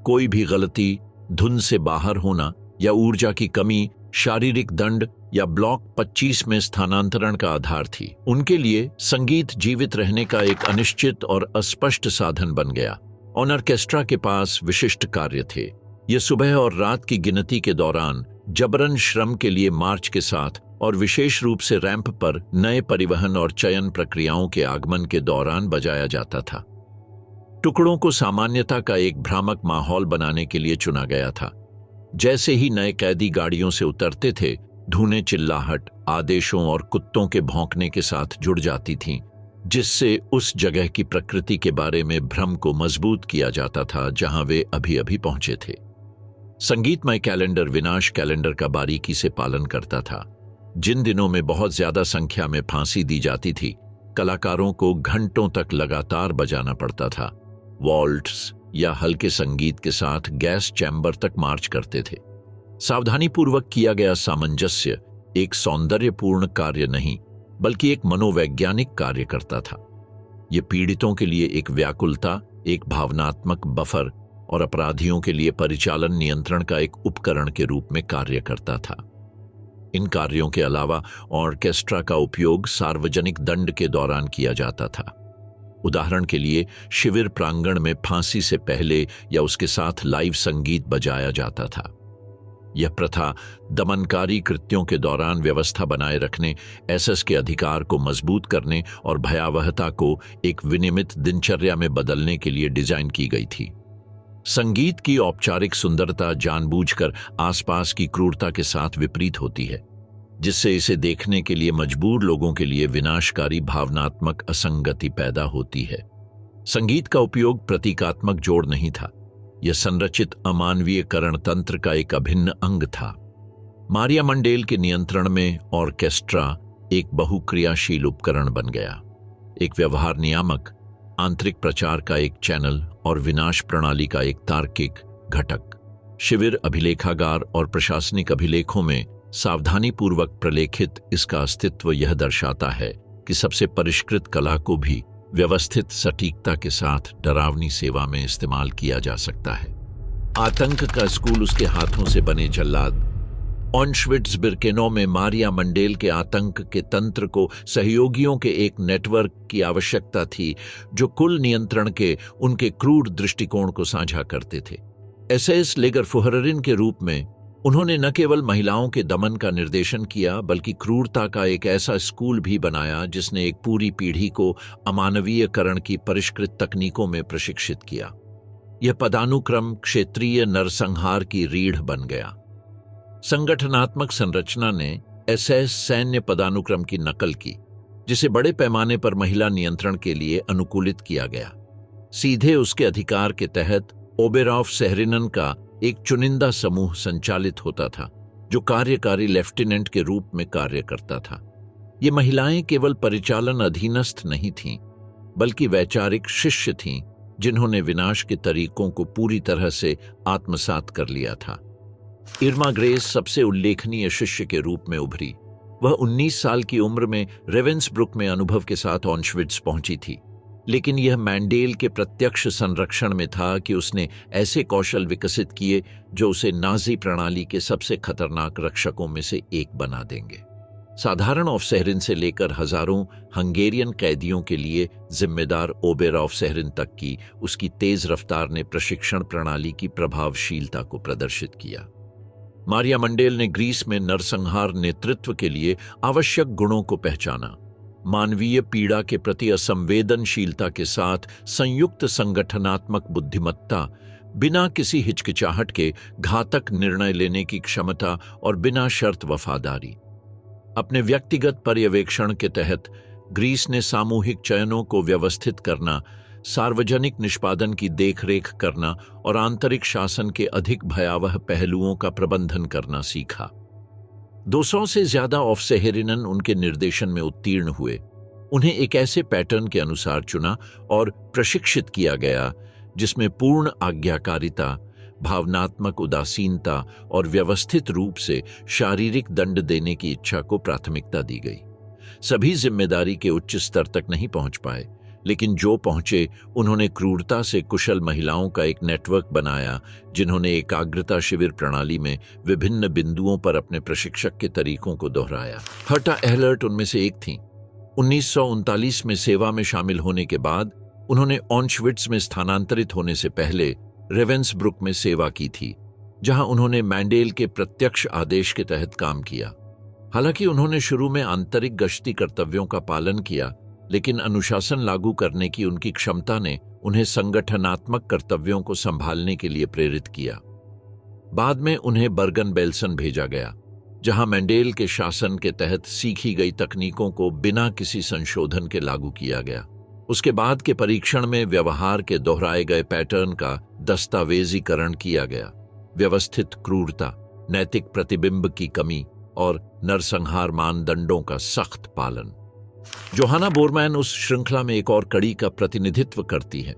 कोई भी गलती, धुन से बाहर होना या ऊर्जा की कमी शारीरिक दंड या ब्लॉक 25 में स्थानांतरण का आधार थी। उनके लिए संगीत जीवित रहने का एक अनिश्चित और अस्पष्ट साधन बन गया। ऑर्केस्ट्रा के पास विशिष्ट कार्य थे। ये सुबह और रात की गिनती के दौरान जबरन श्रम के लिए मार्च के साथ और विशेष रूप से रैंप पर नए परिवहन और चयन प्रक्रियाओं के आगमन के दौरान बजाया जाता था। टुकड़ों को सामान्यता का एक भ्रामक माहौल बनाने के लिए चुना गया था। जैसे ही नए कैदी गाड़ियों से उतरते थे, धुनें चिल्लाहट, आदेशों और कुत्तों के भौंकने के साथ जुड़ जाती थीं, जिससे उस जगह की प्रकृति के बारे में भ्रम को मजबूत किया जाता था जहां वे अभी अभी पहुंचे थे। संगीतमय कैलेंडर विनाश कैलेंडर का बारीकी से पालन करता था। जिन दिनों में बहुत ज्यादा संख्या में फांसी दी जाती थी, कलाकारों को घंटों तक लगातार बजाना पड़ता था। वॉल्ट्स या हल्के संगीत के साथ गैस चैम्बर तक मार्च करते थे। सावधानीपूर्वक किया गया सामंजस्य एक सौंदर्यपूर्ण कार्य नहीं, बल्कि एक मनोवैज्ञानिक कार्य करता था। यह पीड़ितों के लिए एक व्याकुलता, एक भावनात्मक बफर और अपराधियों के लिए परिचालन नियंत्रण का एक उपकरण के रूप में कार्य करता था। इन कार्यों के अलावा ऑर्केस्ट्रा का उपयोग सार्वजनिक दंड के दौरान किया जाता था। उदाहरण के लिए, शिविर प्रांगण में फांसी से पहले या उसके साथ लाइव संगीत बजाया जाता था। यह प्रथा दमनकारी कृत्यों के दौरान व्यवस्था बनाए रखने, एसएस के अधिकार को मजबूत करने और भयावहता को एक विनियमित दिनचर्या में बदलने के लिए डिजाइन की गई थी। संगीत की औपचारिक सुंदरता जानबूझकर आसपास की क्रूरता के साथ विपरीत होती है, जिससे इसे देखने के लिए मजबूर लोगों के लिए विनाशकारी भावनात्मक असंगति पैदा होती है। संगीत का उपयोग प्रतीकात्मक जोड़ नहीं था, यह संरचित अमानवीयकरण तंत्र का एक अभिन्न अंग था। मारिया मंडेल के नियंत्रण में ऑर्केस्ट्रा एक बहुक्रियाशील उपकरण बन गया, एक व्यवहार नियामक, आंतरिक प्रचार का एक चैनल और विनाश प्रणाली का एक तार्किक घटक। शिविर अभिलेखागार और प्रशासनिक अभिलेखों में सावधानीपूर्वक प्रलेखित इसका अस्तित्व यह दर्शाता है कि सबसे परिष्कृत कला को भी व्यवस्थित सटीकता के साथ डरावनी सेवा में इस्तेमाल किया जा सकता है। आतंक का स्कूल उसके हाथों से बने जल्लाद। ऑश्विट्ज़ बिर्केनौ में मारिया मंडेल के आतंक के तंत्र को सहयोगियों के एक नेटवर्क की आवश्यकता थी जो कुल नियंत्रण के उनके क्रूर दृष्टिकोण को साझा करते थे। एसएस लेगरफुहररिन के रूप में उन्होंने न केवल महिलाओं के दमन का निर्देशन किया बल्कि क्रूरता का एक ऐसा स्कूल भी बनाया जिसने एक पूरी पीढ़ी को अमानवीयकरण की परिष्कृत तकनीकों में प्रशिक्षित किया। यह पदानुक्रम क्षेत्रीय नरसंहार की रीढ़ बन गया। संगठनात्मक संरचना ने एसएस सैन्य पदानुक्रम की नकल की, जिसे बड़े पैमाने पर महिला नियंत्रण के लिए अनुकूलित किया गया। सीधे उसके अधिकार के तहत ओबेरॉफ-सेहरिनन का एक चुनिंदा समूह संचालित होता था जो कार्यकारी लेफ्टिनेंट के रूप में कार्य करता था। ये महिलाएं केवल परिचालन अधीनस्थ नहीं थीं, बल्कि वैचारिक शिष्य थीं जिन्होंने विनाश के तरीकों को पूरी तरह से आत्मसात कर लिया था। इर्मा ग्रेस सबसे उल्लेखनीय शिष्य के रूप में उभरी। वह 19 साल की उम्र में रेवेंसब्रुक में अनुभव के साथ ऑश्विट्ज़ पहुंची थी, लेकिन यह मैंडेल के प्रत्यक्ष संरक्षण में था कि उसने ऐसे कौशल विकसित किए जो उसे नाजी प्रणाली के सबसे खतरनाक रक्षकों में से एक बना देंगे। साधारण ऑफ-सेहरिन से लेकर हजारों हंगेरियन कैदियों के लिए जिम्मेदार ओबेरॉफ-सेहरिन तक की उसकी तेज रफ्तार ने प्रशिक्षण प्रणाली की प्रभावशीलता को प्रदर्शित किया। मारिया मंडेल ने ग्रीस में नरसंहार नेतृत्व के लिए आवश्यक गुणों को पहचाना। मानवीय पीड़ा के प्रति असंवेदनशीलता के साथ संयुक्त संगठनात्मक बुद्धिमत्ता, बिना किसी हिचकिचाहट के घातक निर्णय लेने की क्षमता और बिना शर्त वफादारी। अपने व्यक्तिगत पर्यवेक्षण के तहत ग्रीस ने सामूहिक चयनों को व्यवस्थित करना, सार्वजनिक निष्पादन की देखरेख करना और आंतरिक शासन के अधिक भयावह पहलुओं का प्रबंधन करना सीखा। 200 से ज्यादा ऑफ-सेहरिनन उनके निर्देशन में उत्तीर्ण हुए। उन्हें एक ऐसे पैटर्न के अनुसार चुना और प्रशिक्षित किया गया जिसमें पूर्ण आज्ञाकारिता, भावनात्मक उदासीनता और व्यवस्थित रूप से शारीरिक दंड देने की इच्छा को प्राथमिकता दी गई। सभी जिम्मेदारी के उच्च स्तर तक नहीं पहुंच पाए, लेकिन जो पहुंचे उन्होंने क्रूरता से कुशल महिलाओं का एक नेटवर्क बनाया जिन्होंने एकाग्रता शिविर प्रणाली में विभिन्न बिंदुओं पर अपने प्रशिक्षक के तरीकों को दोहराया। हर्टा एहलर्ट उनमें से एक थीं। 1939 में सेवा में शामिल होने के बाद उन्होंने ऑश्विट्ज़ में स्थानांतरित होने से पहले रेवेंसब्रुक में सेवा की थी, जहां उन्होंने मैंडेल के प्रत्यक्ष आदेश के तहत काम किया। हालांकि उन्होंने शुरू में आंतरिक गश्ती कर्तव्यों का पालन किया, लेकिन अनुशासन लागू करने की उनकी क्षमता ने उन्हें संगठनात्मक कर्तव्यों को संभालने के लिए प्रेरित किया। बाद में उन्हें बर्गन-बेल्सन भेजा गया, जहां मैंडेल के शासन के तहत सीखी गई तकनीकों को बिना किसी संशोधन के लागू किया गया। उसके बाद के परीक्षण में व्यवहार के दोहराए गए पैटर्न का दस्तावेजीकरण किया गया। व्यवस्थित क्रूरता, नैतिक प्रतिबिंब की कमी और नरसंहार मानदंडों का सख्त पालन। जोहाना बोरमैन उस श्रृंखला में एक और कड़ी का प्रतिनिधित्व करती है।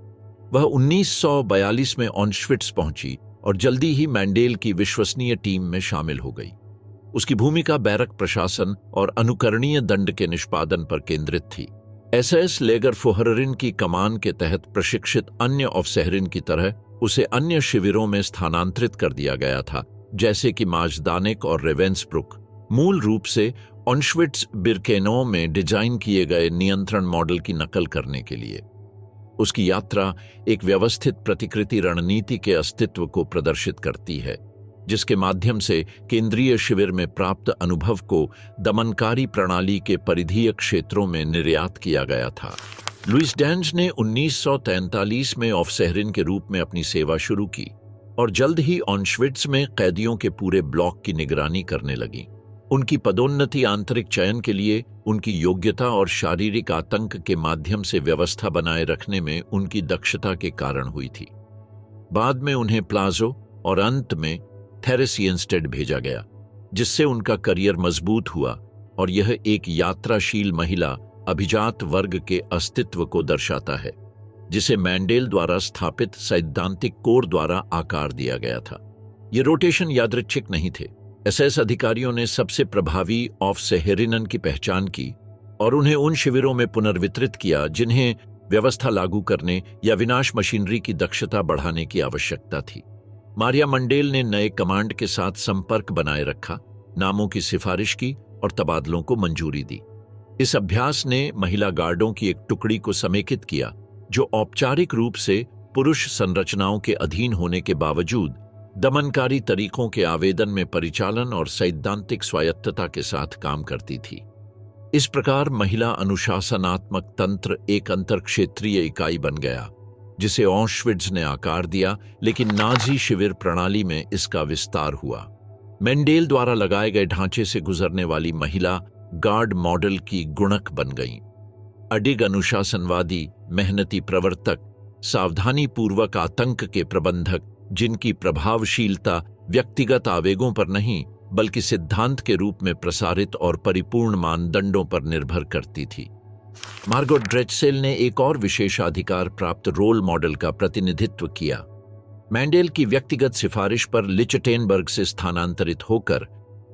वह 1942 में ऑश्विट्ज़ पहुंची और जल्दी ही मैंडेल की विश्वसनीय टीम में शामिल हो गई। उसकी भूमिका बैरक प्रशासन और अनुकरणीय दंड के निष्पादन पर केंद्रित थी। एसएस लेगरफुहररिन की कमान के तहत प्रशिक्षित अन्य ऑफ-सेहरिन की तरह उसे अन्य शिविरों में स्थानांतरित कर दिया गया था, जैसे कि माजदानेक और रेवेंसब्रुक, मूल रूप से ऑश्विट्ज़ बिर्केनौ में डिजाइन किए गए नियंत्रण मॉडल की नकल करने के लिए। उसकी यात्रा एक व्यवस्थित प्रतिकृति रणनीति के अस्तित्व को प्रदर्शित करती है, जिसके माध्यम से केंद्रीय शिविर में प्राप्त अनुभव को दमनकारी प्रणाली के परिधीय क्षेत्रों में निर्यात किया गया था। लुइस डेंज ने 1943 में ऑफ-सेहरिन के रूप में अपनी सेवा शुरू की और जल्द ही ऑश्विट्ज़ में कैदियों के पूरे ब्लॉक की निगरानी करने लगी। उनकी पदोन्नति आंतरिक चयन के लिए उनकी योग्यता और शारीरिक आतंक के माध्यम से व्यवस्था बनाए रखने में उनकी दक्षता के कारण हुई थी। बाद में उन्हें प्लाजो और अंत में थेरेसियनस्टेड भेजा गया, जिससे उनका करियर मजबूत हुआ और यह एक यात्राशील महिला अभिजात वर्ग के अस्तित्व को दर्शाता है, जिसे मैंडेल द्वारा स्थापित सैद्धांतिक कोर द्वारा आकार दिया गया था। ये रोटेशन यादृच्छिक नहीं थे। एसएस अधिकारियों ने सबसे प्रभावी ऑफ सेहेरिनन की पहचान की और उन्हें उन शिविरों में पुनर्वितरित किया जिन्हें व्यवस्था लागू करने या विनाश मशीनरी की दक्षता बढ़ाने की आवश्यकता थी। मारिया मंडेल ने नए कमांड के साथ संपर्क बनाए रखा, नामों की सिफारिश की और तबादलों को मंजूरी दी। इस अभ्यास ने महिला गार्डों की एक टुकड़ी को समेकित किया जो औपचारिक रूप से पुरुष संरचनाओं के अधीन होने के बावजूद दमनकारी तरीकों के आवेदन में परिचालन और सैद्धांतिक स्वायत्तता के साथ काम करती थी। इस प्रकार महिला अनुशासनात्मक तंत्र एक अंतरक्षेत्रीय इकाई बन गया, जिसे ऑशविट्ज ने आकार दिया, लेकिन नाजी शिविर प्रणाली में इसका विस्तार हुआ। मेंडेल द्वारा लगाए गए ढांचे से गुजरने वाली महिला गार्ड मॉडल की गुणक बन गईं। अडिग अनुशासनवादी, मेहनती प्रवर्तक, सावधानीपूर्वक आतंक के प्रबंधक, जिनकी प्रभावशीलता व्यक्तिगत आवेगों पर नहीं बल्कि सिद्धांत के रूप में प्रसारित और परिपूर्ण मानदंडों पर निर्भर करती थी। मार्गोट ड्रेचसेल ने एक और विशेषाधिकार प्राप्त रोल मॉडल का प्रतिनिधित्व किया। मैंडेल की व्यक्तिगत सिफारिश पर लिचटेनबर्ग से स्थानांतरित होकर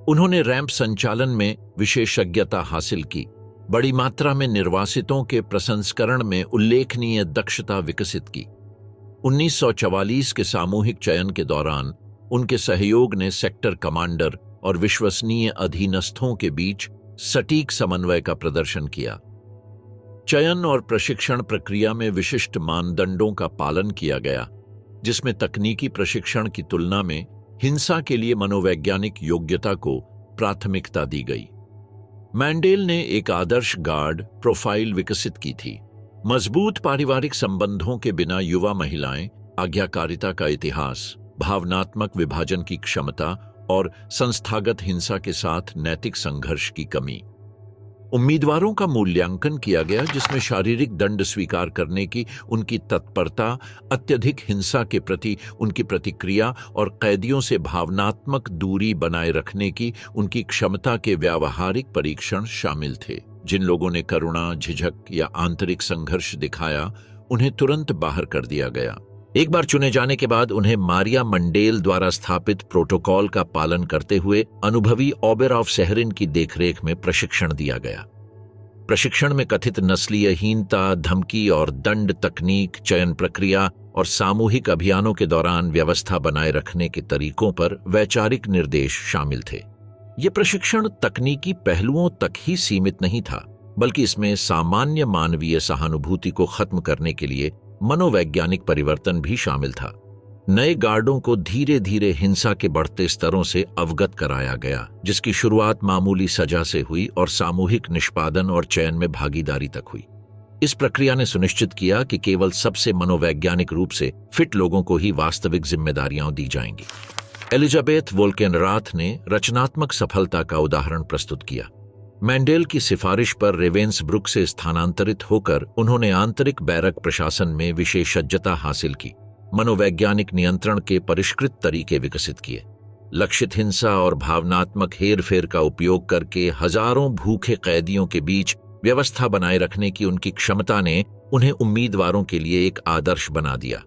उन्होंने रैंप संचालन में विशेषज्ञता हासिल की, बड़ी मात्रा में निर्वासितों के प्रसंस्करण में उल्लेखनीय दक्षता विकसित की। 1944 के सामूहिक चयन के दौरान उनके सहयोग ने सेक्टर कमांडर और विश्वसनीय अधीनस्थों के बीच सटीक समन्वय का प्रदर्शन किया। चयन और प्रशिक्षण प्रक्रिया में विशिष्ट मानदंडों का पालन किया गया, जिसमें तकनीकी प्रशिक्षण की तुलना में हिंसा के लिए मनोवैज्ञानिक योग्यता को प्राथमिकता दी गई। मैंडेल ने एक आदर्श गार्ड प्रोफाइल विकसित की थी। मजबूत पारिवारिक संबंधों के बिना युवा महिलाएं, आज्ञाकारिता का इतिहास, भावनात्मक विभाजन की क्षमता और संस्थागत हिंसा के साथ नैतिक संघर्ष की कमी। उम्मीदवारों का मूल्यांकन किया गया, जिसमें शारीरिक दंड स्वीकार करने की उनकी तत्परता, अत्यधिक हिंसा के प्रति उनकी प्रतिक्रिया और कैदियों से भावनात्मक दूरी बनाए रखने की उनकी क्षमता के व्यावहारिक परीक्षण शामिल थे। जिन लोगों ने करुणा, झिझक या आंतरिक संघर्ष दिखाया, उन्हें तुरंत बाहर कर दिया गया। एक बार चुने जाने के बाद उन्हें मारिया मंडेल द्वारा स्थापित प्रोटोकॉल का पालन करते हुए अनुभवी ऑबेर ऑफ सेहरिन की देखरेख में प्रशिक्षण दिया गया। प्रशिक्षण में कथित नस्लीयहीनता, धमकी और दंड तकनीक, चयन प्रक्रिया और सामूहिक अभियानों के दौरान व्यवस्था बनाए रखने के तरीकों पर वैचारिक निर्देश शामिल थे। ये प्रशिक्षण तकनीकी पहलुओं तक ही सीमित नहीं था, बल्कि इसमें सामान्य मानवीय सहानुभूति को खत्म करने के लिए मनोवैज्ञानिक परिवर्तन भी शामिल था। नए गार्डों को धीरे धीरे हिंसा के बढ़ते स्तरों से अवगत कराया गया, जिसकी शुरुआत मामूली सजा से हुई और सामूहिक निष्पादन और चयन में भागीदारी तक हुई। इस प्रक्रिया ने सुनिश्चित किया कि केवल सबसे मनोवैज्ञानिक रूप से फिट लोगों को ही वास्तविक जिम्मेदारियां दी जाएंगी। एलिजाबेथ वोल्केनराथ ने रचनात्मक सफलता का उदाहरण प्रस्तुत किया। मैंडेल की सिफारिश पर रेवेंसब्रुक से स्थानांतरित होकर उन्होंने आंतरिक बैरक प्रशासन में विशेषज्ञता हासिल की, मनोवैज्ञानिक नियंत्रण के परिष्कृत तरीके विकसित किए, लक्षित हिंसा और भावनात्मक हेरफेर का उपयोग करके हजारों भूखे कैदियों के बीच व्यवस्था बनाए रखने की उनकी क्षमता ने उन्हें उम्मीदवारों के लिए एक आदर्श बना दिया।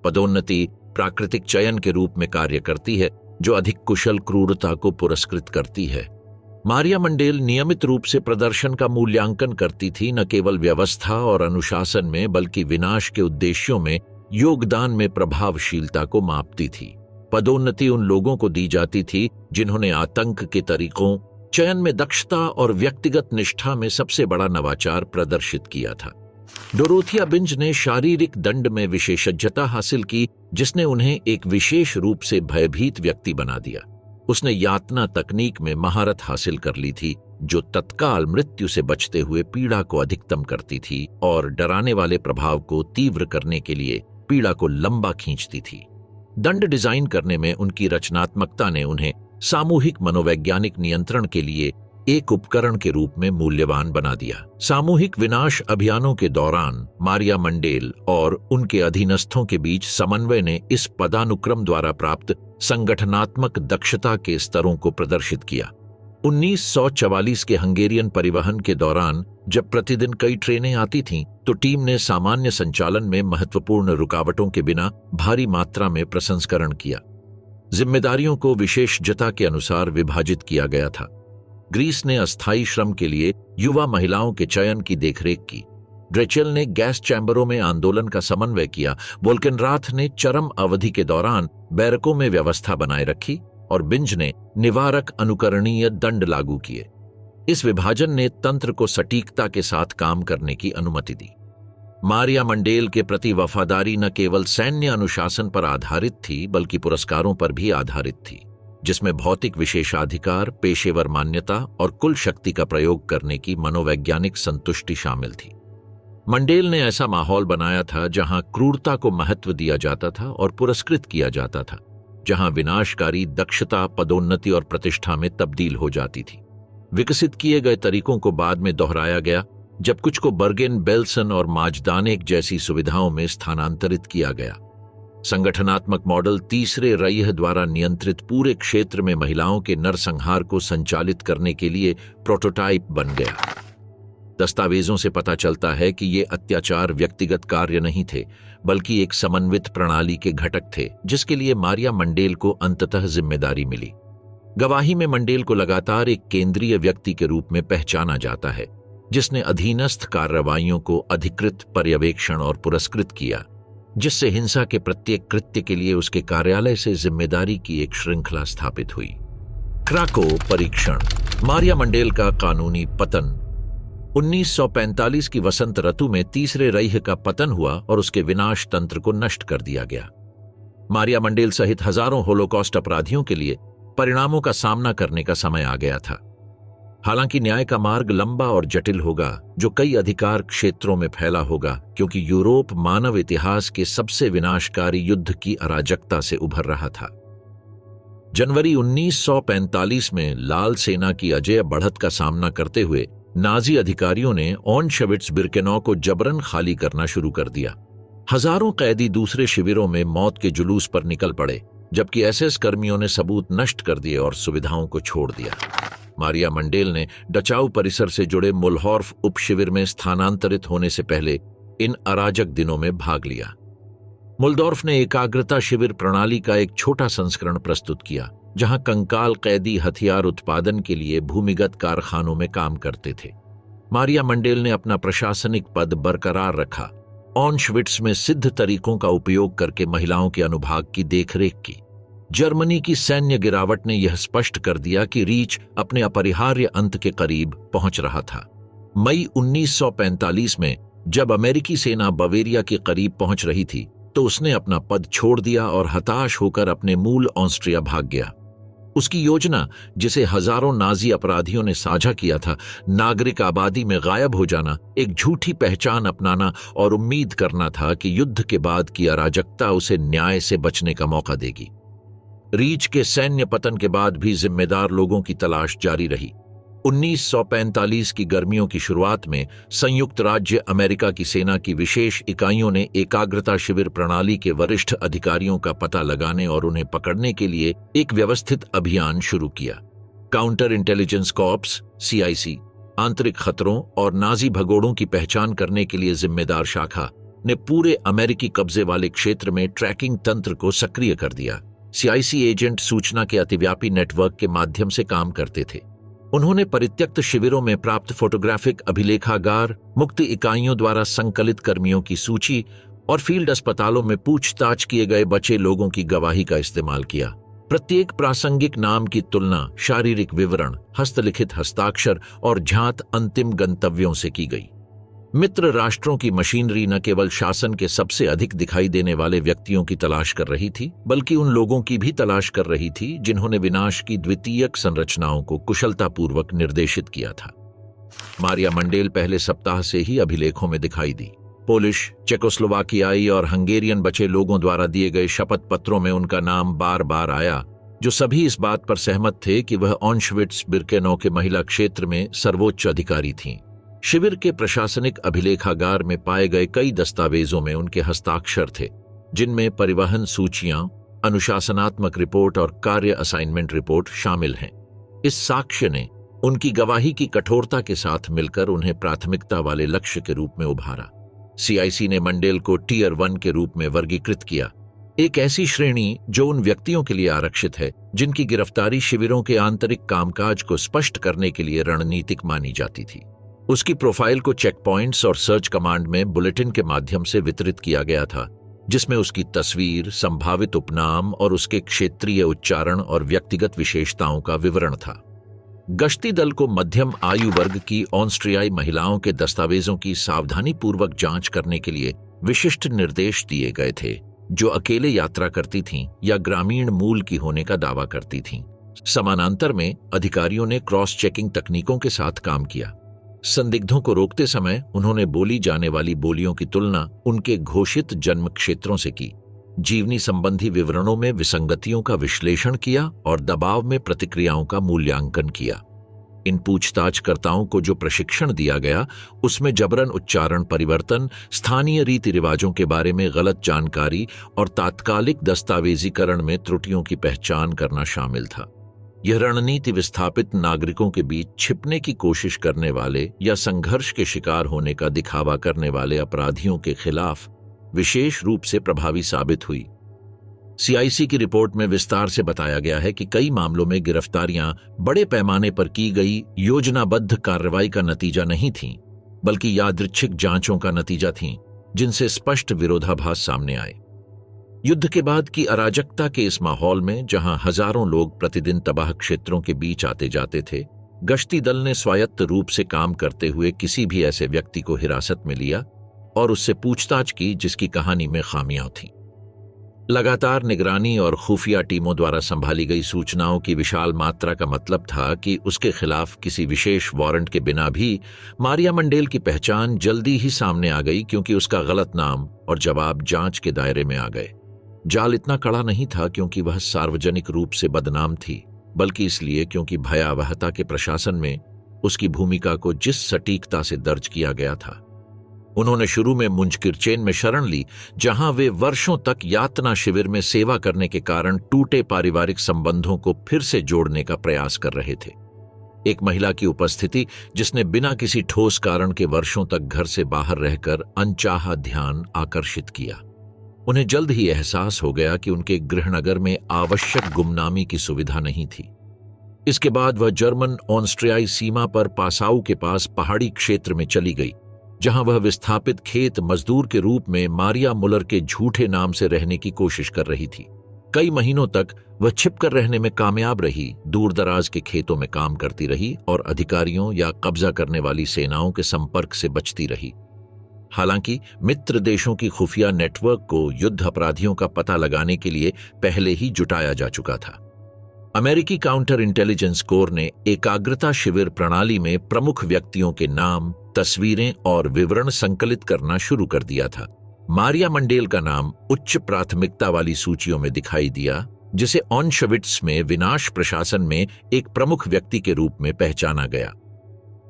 पदोन्नति प्राकृतिक चयन के रूप में कार्य करती है, जो अधिक कुशल क्रूरता को पुरस्कृत करती है। मारिया मंडेल नियमित रूप से प्रदर्शन का मूल्यांकन करती थी, न केवल व्यवस्था और अनुशासन में बल्कि विनाश के उद्देश्यों में योगदान में प्रभावशीलता को मापती थी। पदोन्नति उन लोगों को दी जाती थी जिन्होंने आतंक के तरीकों, चयन में दक्षता और व्यक्तिगत निष्ठा में सबसे बड़ा नवाचार प्रदर्शित किया था। डोरोथिया बिंज ने शारीरिक दंड में विशेषज्ञता हासिल की, जिसने उन्हें एक विशेष रूप से भयभीत व्यक्ति बना दिया। उसने यातना तकनीक में महारत हासिल कर ली थी, जो तत्काल मृत्यु से बचते हुए पीड़ा को अधिकतम करती थी और डराने वाले प्रभाव को तीव्र करने के लिए पीड़ा को लंबा खींचती थी। दंड डिजाइन करने में उनकी रचनात्मकता ने उन्हें सामूहिक मनोवैज्ञानिक नियंत्रण के लिए एक उपकरण के रूप में मूल्यवान बना दिया। सामूहिक विनाश अभियानों के दौरान मारिया मंडेल और उनके अधीनस्थों के बीच समन्वय ने इस पदानुक्रम द्वारा प्राप्त संगठनात्मक दक्षता के स्तरों को प्रदर्शित किया। 1944 के हंगेरियन परिवहन के दौरान जब प्रतिदिन कई ट्रेनें आती थीं, तो टीम ने सामान्य संचालन में महत्वपूर्ण रुकावटों के बिना भारी मात्रा में प्रसंस्करण किया। जिम्मेदारियों को विशेषज्ञता के अनुसार विभाजित किया गया था। ग्रीस ने अस्थायी श्रम के लिए युवा महिलाओं के चयन की देखरेख की। ड्रेचेल ने गैस चैम्बरों में आंदोलन का समन्वय किया। वोल्केनराथ ने चरम अवधि के दौरान बैरकों में व्यवस्था बनाए रखी और बिंज ने निवारक अनुकरणीय दंड लागू किए। इस विभाजन ने तंत्र को सटीकता के साथ काम करने की अनुमति दी। मारिया मंडेल के प्रति वफादारी न केवल सैन्य अनुशासन पर आधारित थी, बल्कि पुरस्कारों पर भी आधारित थी, जिसमें भौतिक विशेषाधिकार, पेशेवर मान्यता और कुल शक्ति का प्रयोग करने की मनोवैज्ञानिक संतुष्टि शामिल थी। मंडेल ने ऐसा माहौल बनाया था जहां क्रूरता को महत्व दिया जाता था और पुरस्कृत किया जाता था, जहां विनाशकारी दक्षता पदोन्नति और प्रतिष्ठा में तब्दील हो जाती थी। विकसित किए गए तरीकों को बाद में दोहराया गया, जब कुछ को बर्गेन बेल्सन और माजदानेक जैसी सुविधाओं में स्थानांतरित किया गया। संगठनात्मक मॉडल तीसरे रईह द्वारा नियंत्रित पूरे क्षेत्र में महिलाओं के नरसंहार को संचालित करने के लिए प्रोटोटाइप बन गया। दस्तावेजों से पता चलता है कि ये अत्याचार व्यक्तिगत कार्य नहीं थे, बल्कि एक समन्वित प्रणाली के घटक थे, जिसके लिए मारिया मंडेल को अंततः जिम्मेदारी मिली। गवाही में मंडेल को लगातार एक केंद्रीय व्यक्ति के रूप में पहचाना जाता है, जिसने अधीनस्थ कार्रवाइयों को अधिकृत, पर्यवेक्षण और पुरस्कृत किया, जिससे हिंसा के प्रत्येक कृत्य के लिए उसके कार्यालय से जिम्मेदारी की एक श्रृंखला स्थापित हुई। क्राको परीक्षण, मारिया मंडेल का कानूनी पतन। 1945 की वसंत ऋतु में तीसरे रईह का पतन हुआ और उसके विनाश तंत्र को नष्ट कर दिया गया। मारिया मंडेल सहित हजारों होलोकॉस्ट अपराधियों के लिए परिणामों का सामना करने का समय आ गया था। हालांकि न्याय का मार्ग लंबा और जटिल होगा, जो कई अधिकार क्षेत्रों में फैला होगा, क्योंकि यूरोप मानव इतिहास के सबसे विनाशकारी युद्ध की अराजकता से उभर रहा था। जनवरी 1945 में लाल सेना की अजेय बढ़त का सामना करते हुए नाजी अधिकारियों ने ऑनशविट्स बिर्केनौ को जबरन खाली करना शुरू कर दिया। हजारों कैदी दूसरे शिविरों में मौत के जुलूस पर निकल पड़े, जबकि एसएस कर्मियों ने सबूत नष्ट कर दिए और सुविधाओं को छोड़ दिया। मारिया मंडेल ने डचाऊ परिसर से जुड़े मुल्हॉर्फ उपशिविर में स्थानांतरित होने से पहले इन अराजक दिनों में भाग लिया। मुल्दोर्फ ने एकाग्रता शिविर प्रणाली का एक छोटा संस्करण प्रस्तुत किया, जहां कंकाल कैदी हथियार उत्पादन के लिए भूमिगत कारखानों में काम करते थे। मारिया मंडेल ने अपना प्रशासनिक पद बरकरार रखा, ऑनशविट्स में सिद्ध तरीकों का उपयोग करके महिलाओं के अनुभाग की देखरेख की। जर्मनी की सैन्य गिरावट ने यह स्पष्ट कर दिया कि रीच अपने अपरिहार्य अंत के करीब पहुंच रहा था। मई 1945 में जब अमेरिकी सेना बवेरिया के करीब पहुंच रही थी, तो उसने अपना पद छोड़ दिया और हताश होकर अपने मूल ऑस्ट्रिया भाग गया। उसकी योजना, जिसे हजारों नाजी अपराधियों ने साझा किया था, नागरिक आबादी में गायब हो जाना, एक झूठी पहचान अपनाना और उम्मीद करना था कि युद्ध के बाद की अराजकता उसे न्याय से बचने का मौका देगी। रीच के सैन्य पतन के बाद भी जिम्मेदार लोगों की तलाश जारी रही। 1945 की गर्मियों की शुरुआत में संयुक्त राज्य अमेरिका की सेना की विशेष इकाइयों ने एकाग्रता शिविर प्रणाली के वरिष्ठ अधिकारियों का पता लगाने और उन्हें पकड़ने के लिए एक व्यवस्थित अभियान शुरू किया। काउंटर इंटेलिजेंस कॉर्प्स (CIC), आंतरिक खतरों और नाजी भगोड़ों की पहचान करने के लिए जिम्मेदार शाखा ने पूरे अमेरिकी कब्जे वाले क्षेत्र में ट्रैकिंग तंत्र को सक्रिय कर दिया। CIC एजेंट सूचना के अतिव्यापी नेटवर्क के माध्यम से काम करते थे। उन्होंने परित्यक्त शिविरों में प्राप्त फोटोग्राफिक अभिलेखागार, मुक्त इकाइयों द्वारा संकलित कर्मियों की सूची और फील्ड अस्पतालों में पूछताछ किए गए बचे लोगों की गवाही का इस्तेमाल किया। प्रत्येक प्रासंगिक नाम की तुलना शारीरिक विवरण, हस्तलिखित हस्ताक्षर और झांत अंतिम गंतव्यों से की गई। मित्र राष्ट्रों की मशीनरी न केवल शासन के सबसे अधिक दिखाई देने वाले व्यक्तियों की तलाश कर रही थी, बल्कि उन लोगों की भी तलाश कर रही थी जिन्होंने विनाश की द्वितीयक संरचनाओं को कुशलतापूर्वक निर्देशित किया था। मारिया मंडेल पहले सप्ताह से ही अभिलेखों में दिखाई दी। पोलिश, चेकोस्लोवाकियाई और हंगेरियन बचे लोगों द्वारा दिए गए शपथ पत्रों में उनका नाम बार बार आया, जो सभी इस बात पर सहमत थे कि वह ऑशविट्ज बिर्केनौ के महिला क्षेत्र में सर्वोच्च अधिकारी थीं। शिविर के प्रशासनिक अभिलेखागार में पाए गए कई दस्तावेजों में उनके हस्ताक्षर थे, जिनमें परिवहन सूचियां, अनुशासनात्मक रिपोर्ट और कार्य असाइनमेंट रिपोर्ट शामिल हैं। इस साक्ष्य ने उनकी गवाही की कठोरता के साथ मिलकर उन्हें प्राथमिकता वाले लक्ष्य के रूप में उभारा। सीआईसी ने मंडेल को टियर 1 के रूप में वर्गीकृत किया, एक ऐसी श्रेणी जो उन व्यक्तियों के लिए आरक्षित है जिनकी गिरफ्तारी शिविरों के आंतरिक कामकाज को स्पष्ट करने के लिए रणनीतिक मानी जाती थी। उसकी प्रोफाइल को चेक पॉइंट्स और सर्च कमांड में बुलेटिन के माध्यम से वितरित किया गया था, जिसमें उसकी तस्वीर, संभावित उपनाम और उसके क्षेत्रीय उच्चारण और व्यक्तिगत विशेषताओं का विवरण था। गश्ती दल को मध्यम आयु वर्ग की ऑस्ट्रियाई महिलाओं के दस्तावेजों की सावधानीपूर्वक जांच करने के लिए विशिष्ट निर्देश दिए गए थे, जो अकेले यात्रा करती थीं या ग्रामीण मूल की होने का दावा करती थीं। समानांतर में अधिकारियों ने क्रॉस चेकिंग तकनीकों के साथ काम किया। संदिग्धों को रोकते समय उन्होंने बोली जाने वाली बोलियों की तुलना उनके घोषित जन्म क्षेत्रों से की, जीवनी संबंधी विवरणों में विसंगतियों का विश्लेषण किया और दबाव में प्रतिक्रियाओं का मूल्यांकन किया। इन पूछताछकर्ताओं को जो प्रशिक्षण दिया गया उसमें जबरन उच्चारण परिवर्तन, स्थानीय रीति रिवाजों के बारे में गलत जानकारी और तात्कालिक दस्तावेजीकरण में त्रुटियों की पहचान करना शामिल था। यह रणनीति विस्थापित नागरिकों के बीच छिपने की कोशिश करने वाले या संघर्ष के शिकार होने का दिखावा करने वाले अपराधियों के खिलाफ विशेष रूप से प्रभावी साबित हुई। सीआईसी की रिपोर्ट में विस्तार से बताया गया है कि कई मामलों में गिरफ्तारियां बड़े पैमाने पर की गई योजनाबद्ध कार्रवाई का नतीजा नहीं थीं, बल्कि यादृच्छिक जांचों का नतीजा थीं, जिनसे स्पष्ट विरोधाभास सामने आए। युद्ध के बाद की अराजकता के इस माहौल में, जहां हजारों लोग प्रतिदिन तबाह क्षेत्रों के बीच आते जाते थे, गश्ती दल ने स्वायत्त रूप से काम करते हुए किसी भी ऐसे व्यक्ति को हिरासत में लिया और उससे पूछताछ की जिसकी कहानी में खामियां थीं। लगातार निगरानी और खुफिया टीमों द्वारा संभाली गई सूचनाओं की विशाल मात्रा का मतलब था कि उसके खिलाफ किसी विशेष वारंट के बिना भी मारिया मंडेल की पहचान जल्दी ही सामने आ गई, क्योंकि उसका गलत नाम और जवाब जांच के दायरे में आ गए। जाल इतना कड़ा नहीं था क्योंकि वह सार्वजनिक रूप से बदनाम थी, बल्कि इसलिए क्योंकि भयावहता के प्रशासन में उसकी भूमिका को जिस सटीकता से दर्ज किया गया था। उन्होंने शुरू में मुंजकिरचेन में शरण ली, जहां वे वर्षों तक यातना शिविर में सेवा करने के कारण टूटे पारिवारिक संबंधों को फिर से जोड़ने का प्रयास कर रहे थे। एक महिला की उपस्थिति जिसने बिना किसी ठोस कारण के वर्षों तक घर से बाहर रहकर अनचाहा ध्यान आकर्षित किया। उन्हें जल्द ही एहसास हो गया कि उनके गृहनगर में आवश्यक गुमनामी की सुविधा नहीं थी। इसके बाद वह जर्मन ऑस्ट्रियाई सीमा पर पासाउ के पास पहाड़ी क्षेत्र में चली गई, जहां वह विस्थापित खेत मजदूर के रूप में मारिया मुलर के झूठे नाम से रहने की कोशिश कर रही थी। कई महीनों तक वह छिपकर रहने में कामयाब रही, दूर दराज के खेतों में काम करती रही और अधिकारियों या कब्जा करने वाली सेनाओं के संपर्क से बचती रही। हालांकि मित्र देशों की खुफिया नेटवर्क को युद्ध अपराधियों का पता लगाने के लिए पहले ही जुटाया जा चुका था। अमेरिकी काउंटर इंटेलिजेंस कोर ने एकाग्रता शिविर प्रणाली में प्रमुख व्यक्तियों के नाम, तस्वीरें और विवरण संकलित करना शुरू कर दिया था। मारिया मंडेल का नाम उच्च प्राथमिकता वाली सूचियों में दिखाई दिया, जिसे ऑशविट्ज में विनाश प्रशासन में एक प्रमुख व्यक्ति के रूप में पहचाना गया।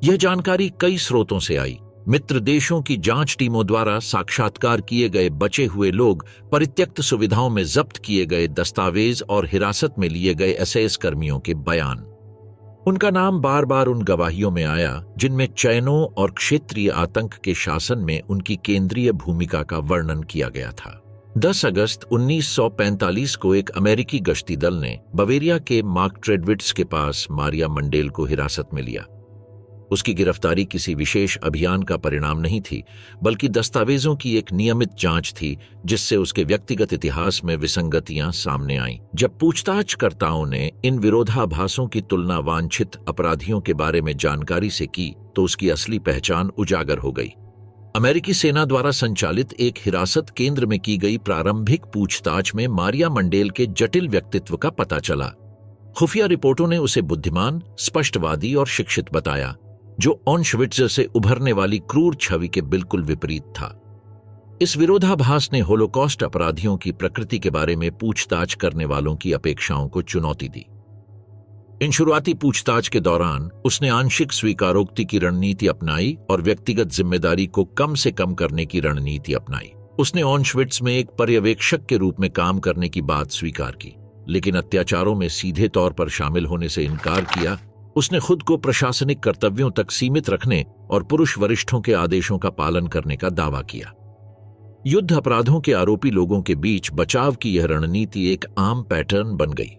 यह जानकारी कई स्रोतों से आई। मित्र देशों की जांच टीमों द्वारा साक्षात्कार किए गए बचे हुए लोग, परित्यक्त सुविधाओं में जब्त किए गए दस्तावेज और हिरासत में लिए गए एसएस कर्मियों के बयान। उनका नाम बार बार उन गवाहियों में आया जिनमें चयनों और क्षेत्रीय आतंक के शासन में उनकी केंद्रीय भूमिका का वर्णन किया गया था। 10 अगस्त 1945 को एक अमेरिकी गश्ती दल ने बवेरिया के मार्कट्रेडविट्स के पास मारिया मंडेल को हिरासत में लिया। उसकी गिरफ्तारी किसी विशेष अभियान का परिणाम नहीं थी, बल्कि दस्तावेजों की एक नियमित जांच थी, जिससे उसके व्यक्तिगत इतिहास में विसंगतियां सामने आईं। जब पूछताछकर्ताओं ने इन विरोधाभासों की तुलना वांछित अपराधियों के बारे में जानकारी से की, तो उसकी असली पहचान उजागर हो गई। अमेरिकी सेना द्वारा संचालित एक हिरासत केंद्र में की गई प्रारंभिक पूछताछ में मारिया मंडेल के जटिल व्यक्तित्व का पता चला। खुफिया रिपोर्टों ने उसे बुद्धिमान, स्पष्टवादी और शिक्षित बताया, जो ऑशविट्ज से उभरने वाली क्रूर छवि के बिल्कुल विपरीत था। इस विरोधाभास ने होलोकॉस्ट अपराधियों की प्रकृति के बारे में पूछताछ करने वालों की अपेक्षाओं को चुनौती दी। इन शुरुआती पूछताछ के दौरान उसने आंशिक स्वीकारोक्ति की रणनीति अपनाई और व्यक्तिगत जिम्मेदारी को कम से कम करने की रणनीति अपनाई। उसने ऑशविट्ज में एक पर्यवेक्षक के रूप में काम करने की बात स्वीकार की, लेकिन अत्याचारों में सीधे तौर पर शामिल होने से इनकार किया। उसने खुद को प्रशासनिक कर्तव्यों तक सीमित रखने और पुरुष वरिष्ठों के आदेशों का पालन करने का दावा किया। युद्ध अपराधों के आरोपी लोगों के बीच बचाव की यह रणनीति एक आम पैटर्न बन गई।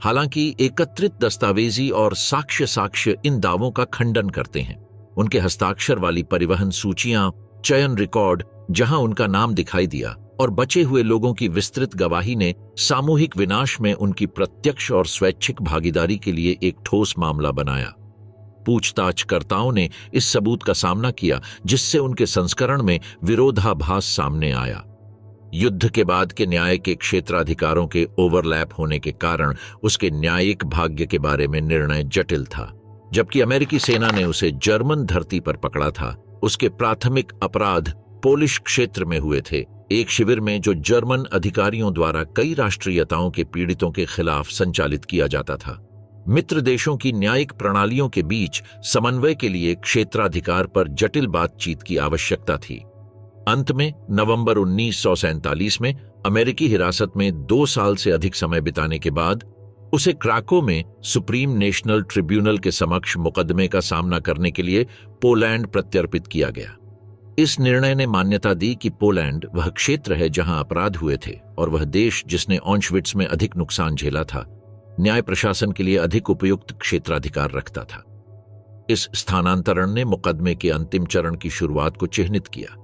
हालांकि एकत्रित दस्तावेजी और साक्ष्य इन दावों का खंडन करते हैं। उनके हस्ताक्षर वाली परिवहन सूचियां, चयन रिकॉर्ड जहां उनका नाम दिखाई दिया, और बचे हुए लोगों की विस्तृत गवाही ने सामूहिक विनाश में उनकी प्रत्यक्ष और स्वैच्छिक भागीदारी के लिए एक ठोस मामला बनाया। पूछताछकर्ताओं ने इस सबूत का सामना किया जिससे उनके संस्करण में विरोधाभास सामने आया। युद्ध के बाद के न्याय के क्षेत्राधिकारों के ओवरलैप होने के कारण उसके न्यायिक भाग्य के बारे में निर्णय जटिल था। जबकि अमेरिकी सेना ने उसे जर्मन धरती पर पकड़ा था, उसके प्राथमिक अपराध पोलिश क्षेत्र में हुए थे, एक शिविर में जो जर्मन अधिकारियों द्वारा कई राष्ट्रीयताओं के पीड़ितों के खिलाफ संचालित किया जाता था। मित्र देशों की न्यायिक प्रणालियों के बीच समन्वय के लिए क्षेत्राधिकार पर जटिल बातचीत की आवश्यकता थी। अंत में नवंबर 1947 में अमेरिकी हिरासत में 2 साल से अधिक समय बिताने के बाद उसे क्राको में सुप्रीम नेशनल ट्रिब्यूनल के समक्ष मुकदमे का सामना करने के लिए पोलैंड प्रत्यर्पित किया गया। इस निर्णय ने मान्यता दी कि पोलैंड वह क्षेत्र है जहां अपराध हुए थे और वह देश जिसने ऑशविट्ज में अधिक नुकसान झेला था, न्याय प्रशासन के लिए अधिक उपयुक्त क्षेत्राधिकार रखता था। इस स्थानांतरण ने मुकदमे के अंतिम चरण की शुरुआत को चिह्नित किया।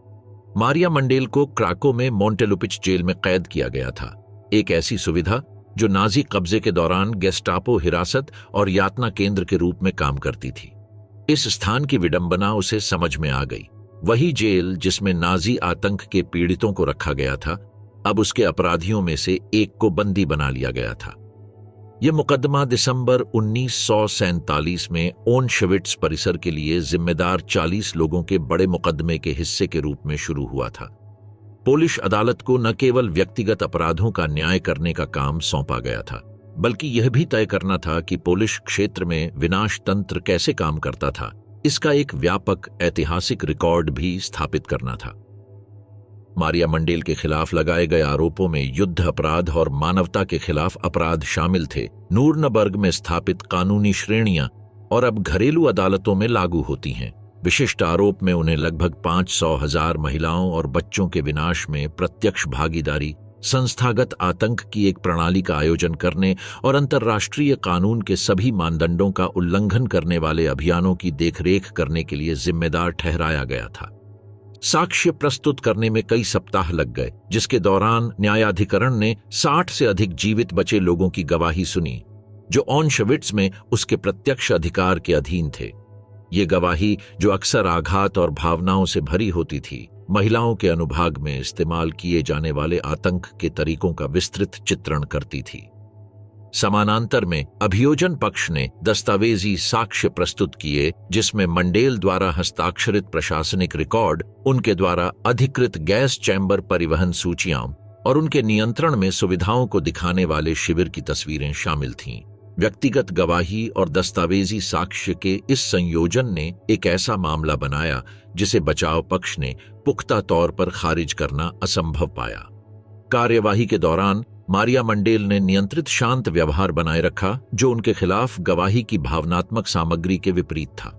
मारिया मंडेल को क्राको में मोंटेलुपिच जेल में कैद किया गया था, एक ऐसी सुविधा जो नाजी कब्जे के दौरान गेस्टापो हिरासत और यातना केंद्र के रूप में काम करती थी। इस स्थान की विडंबना उसे समझ में आ गई। वही जेल जिसमें नाजी आतंक के पीड़ितों को रखा गया था, अब उसके अपराधियों में से एक को बंदी बना लिया गया था। यह मुकदमा दिसंबर 1947 में ऑशविट्ज परिसर के लिए जिम्मेदार 40 लोगों के बड़े मुकदमे के हिस्से के रूप में शुरू हुआ था। पोलिश अदालत को न केवल व्यक्तिगत अपराधों का न्याय करने का काम सौंपा गया था, बल्कि यह भी तय करना था कि पोलिश क्षेत्र में विनाश तंत्र कैसे काम करता था। इसका एक व्यापक ऐतिहासिक रिकॉर्ड भी स्थापित करना था। मारिया मंडेल के खिलाफ लगाए गए आरोपों में युद्ध अपराध और मानवता के खिलाफ अपराध शामिल थे। नूर्नबर्ग में स्थापित कानूनी श्रेणियां और अब घरेलू अदालतों में लागू होती हैं। विशिष्ट आरोप में उन्हें लगभग 500,000 महिलाओं और बच्चों के विनाश में प्रत्यक्ष भागीदारी, संस्थागत आतंक की एक प्रणाली का आयोजन करने और अंतर्राष्ट्रीय कानून के सभी मानदंडों का उल्लंघन करने वाले अभियानों की देखरेख करने के लिए जिम्मेदार ठहराया गया था। साक्ष्य प्रस्तुत करने में कई सप्ताह लग गए, जिसके दौरान न्यायाधिकरण ने 60 से अधिक जीवित बचे लोगों की गवाही सुनी, जो ऑशविट्ज में उसके प्रत्यक्ष अधिकार के अधीन थे। ये गवाही, जो अक्सर आघात और भावनाओं से भरी होती थी, महिलाओं के अनुभाग में इस्तेमाल किए जाने वाले आतंक के तरीकों का विस्तृत चित्रण करती थी। समानांतर में अभियोजन पक्ष ने दस्तावेजी साक्ष्य प्रस्तुत किए, जिसमें मंडेल द्वारा हस्ताक्षरित प्रशासनिक रिकॉर्ड, उनके द्वारा अधिकृत गैस चैम्बर परिवहन सूचियां और उनके नियंत्रण में सुविधाओं को दिखाने वाले शिविर की तस्वीरें शामिल थीं। व्यक्तिगत गवाही और दस्तावेजी साक्ष्य के इस संयोजन ने एक ऐसा मामला बनाया जिसे बचाव पक्ष ने पुख्ता तौर पर खारिज करना असंभव पाया। कार्यवाही के दौरान मारिया मंडेल ने नियंत्रित शांत व्यवहार बनाए रखा, जो उनके खिलाफ गवाही की भावनात्मक सामग्री के विपरीत था।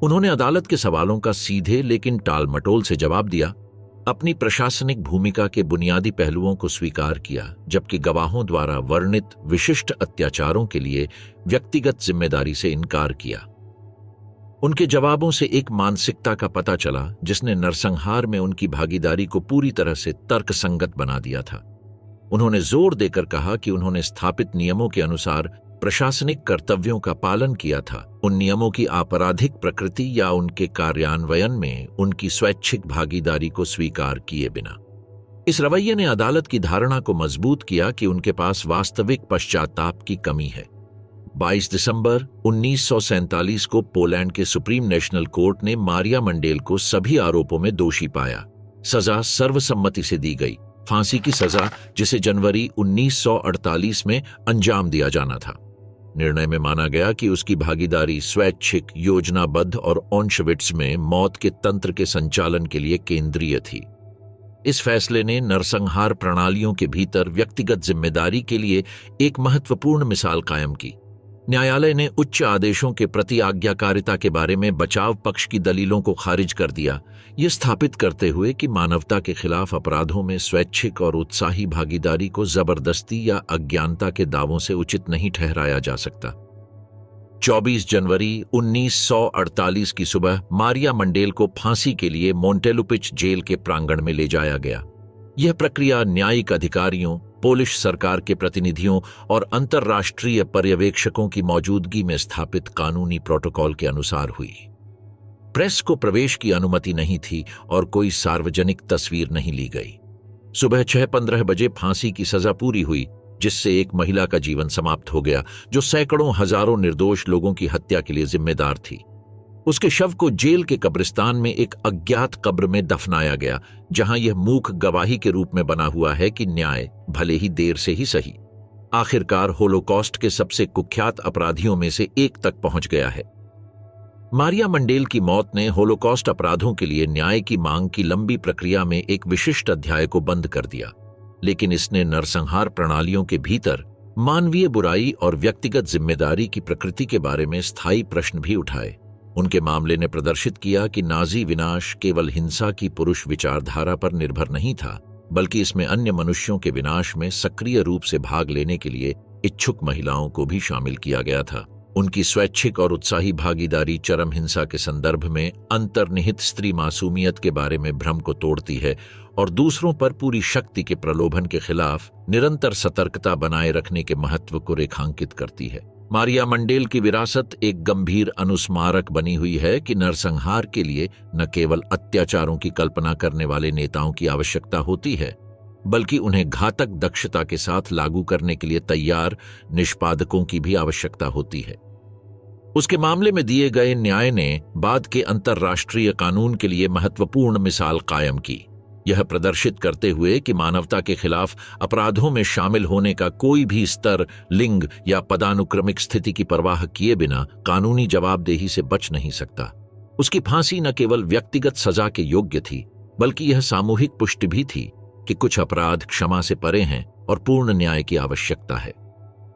उन्होंने अदालत के सवालों का सीधे लेकिन टालमटोल से जवाब दिया, अपनी प्रशासनिक भूमिका के बुनियादी पहलुओं को स्वीकार किया, जबकि गवाहों द्वारा वर्णित विशिष्ट अत्याचारों के लिए व्यक्तिगत जिम्मेदारी से इनकार किया। उनके जवाबों से एक मानसिकता का पता चला जिसने नरसंहार में उनकी भागीदारी को पूरी तरह से तर्कसंगत बना दिया था। उन्होंने जोर देकर कहा कि उन्होंने स्थापित नियमों के अनुसार प्रशासनिक कर्तव्यों का पालन किया था, उन नियमों की आपराधिक प्रकृति या उनके कार्यान्वयन में उनकी स्वैच्छिक भागीदारी को स्वीकार किए बिना। इस रवैये ने अदालत की धारणा को मजबूत किया कि उनके पास वास्तविक पश्चाताप की कमी है। 22 दिसंबर 1947 को पोलैंड के सुप्रीम नेशनल कोर्ट ने मारिया मंडेल को सभी आरोपों में दोषी पाया। सजा सर्वसम्मति से दी गई, फांसी की सजा, जिसे जनवरी 1948 में अंजाम दिया जाना था। निर्णय में माना गया कि उसकी भागीदारी स्वैच्छिक, योजनाबद्ध और ऑशविट्ज में मौत के तंत्र के संचालन के लिए केंद्रीय थी। इस फैसले ने नरसंहार प्रणालियों के भीतर व्यक्तिगत जिम्मेदारी के लिए एक महत्वपूर्ण मिसाल कायम की। न्यायालय ने उच्च आदेशों के प्रति आज्ञाकारिता के बारे में बचाव पक्ष की दलीलों को खारिज कर दिया, ये स्थापित करते हुए कि मानवता के खिलाफ अपराधों में स्वैच्छिक और उत्साही भागीदारी को जबरदस्ती या अज्ञानता के दावों से उचित नहीं ठहराया जा सकता। 24 जनवरी 1948 की सुबह मारिया मंडेल को फांसी के लिए मोंटेलुपिच जेल के प्रांगण में ले जाया गया। यह प्रक्रिया न्यायिक अधिकारियों, पोलिश सरकार के प्रतिनिधियों और अंतर्राष्ट्रीय पर्यवेक्षकों की मौजूदगी में स्थापित कानूनी प्रोटोकॉल के अनुसार हुई। प्रेस को प्रवेश की अनुमति नहीं थी और कोई सार्वजनिक तस्वीर नहीं ली गई। सुबह 6:15 बजे फांसी की सजा पूरी हुई, जिससे एक महिला का जीवन समाप्त हो गया, जो सैकड़ों हजारों निर्दोष लोगों की हत्या के लिए जिम्मेदार थी। उसके शव को जेल के कब्रिस्तान में एक अज्ञात कब्र में दफनाया गया, जहां यह मूक गवाही के रूप में बना हुआ है कि न्याय, भले ही देर से ही सही, आखिरकार होलोकॉस्ट के सबसे कुख्यात अपराधियों में से एक तक पहुंच गया है। मारिया मंडेल की मौत ने होलोकॉस्ट अपराधों के लिए न्याय की मांग की लंबी प्रक्रिया में एक विशिष्ट अध्याय को बंद कर दिया, लेकिन इसने नरसंहार प्रणालियों के भीतर मानवीय बुराई और व्यक्तिगत जिम्मेदारी की प्रकृति के बारे में स्थायी प्रश्न भी उठाए। उनके मामले ने प्रदर्शित किया कि नाजी विनाश केवल हिंसा की पुरुष विचारधारा पर निर्भर नहीं था, बल्कि इसमें अन्य मनुष्यों के विनाश में सक्रिय रूप से भाग लेने के लिए इच्छुक महिलाओं को भी शामिल किया गया था। उनकी स्वैच्छिक और उत्साही भागीदारी चरम हिंसा के संदर्भ में अंतर्निहित स्त्री मासूमियत के बारे में भ्रम को तोड़ती है और दूसरों पर पूरी शक्ति के प्रलोभन के खिलाफ निरंतर सतर्कता बनाए रखने के महत्व को रेखांकित करती है। मारिया मंडेल की विरासत एक गंभीर अनुस्मारक बनी हुई है कि नरसंहार के लिए न केवल अत्याचारों की कल्पना करने वाले नेताओं की आवश्यकता होती है, बल्कि उन्हें घातक दक्षता के साथ लागू करने के लिए तैयार निष्पादकों की भी आवश्यकता होती है। उसके मामले में दिए गए न्याय ने बाद के अंतर्राष्ट्रीय कानून के लिए महत्वपूर्ण मिसाल कायम की, यह प्रदर्शित करते हुए कि मानवता के खिलाफ अपराधों में शामिल होने का कोई भी स्तर, लिंग या पदानुक्रमिक स्थिति की परवाह किए बिना कानूनी जवाबदेही से बच नहीं सकता। उसकी फांसी न केवल व्यक्तिगत सजा के योग्य थी, बल्कि यह सामूहिक पुष्टि भी थी कि कुछ अपराध क्षमा से परे हैं और पूर्ण न्याय की आवश्यकता है।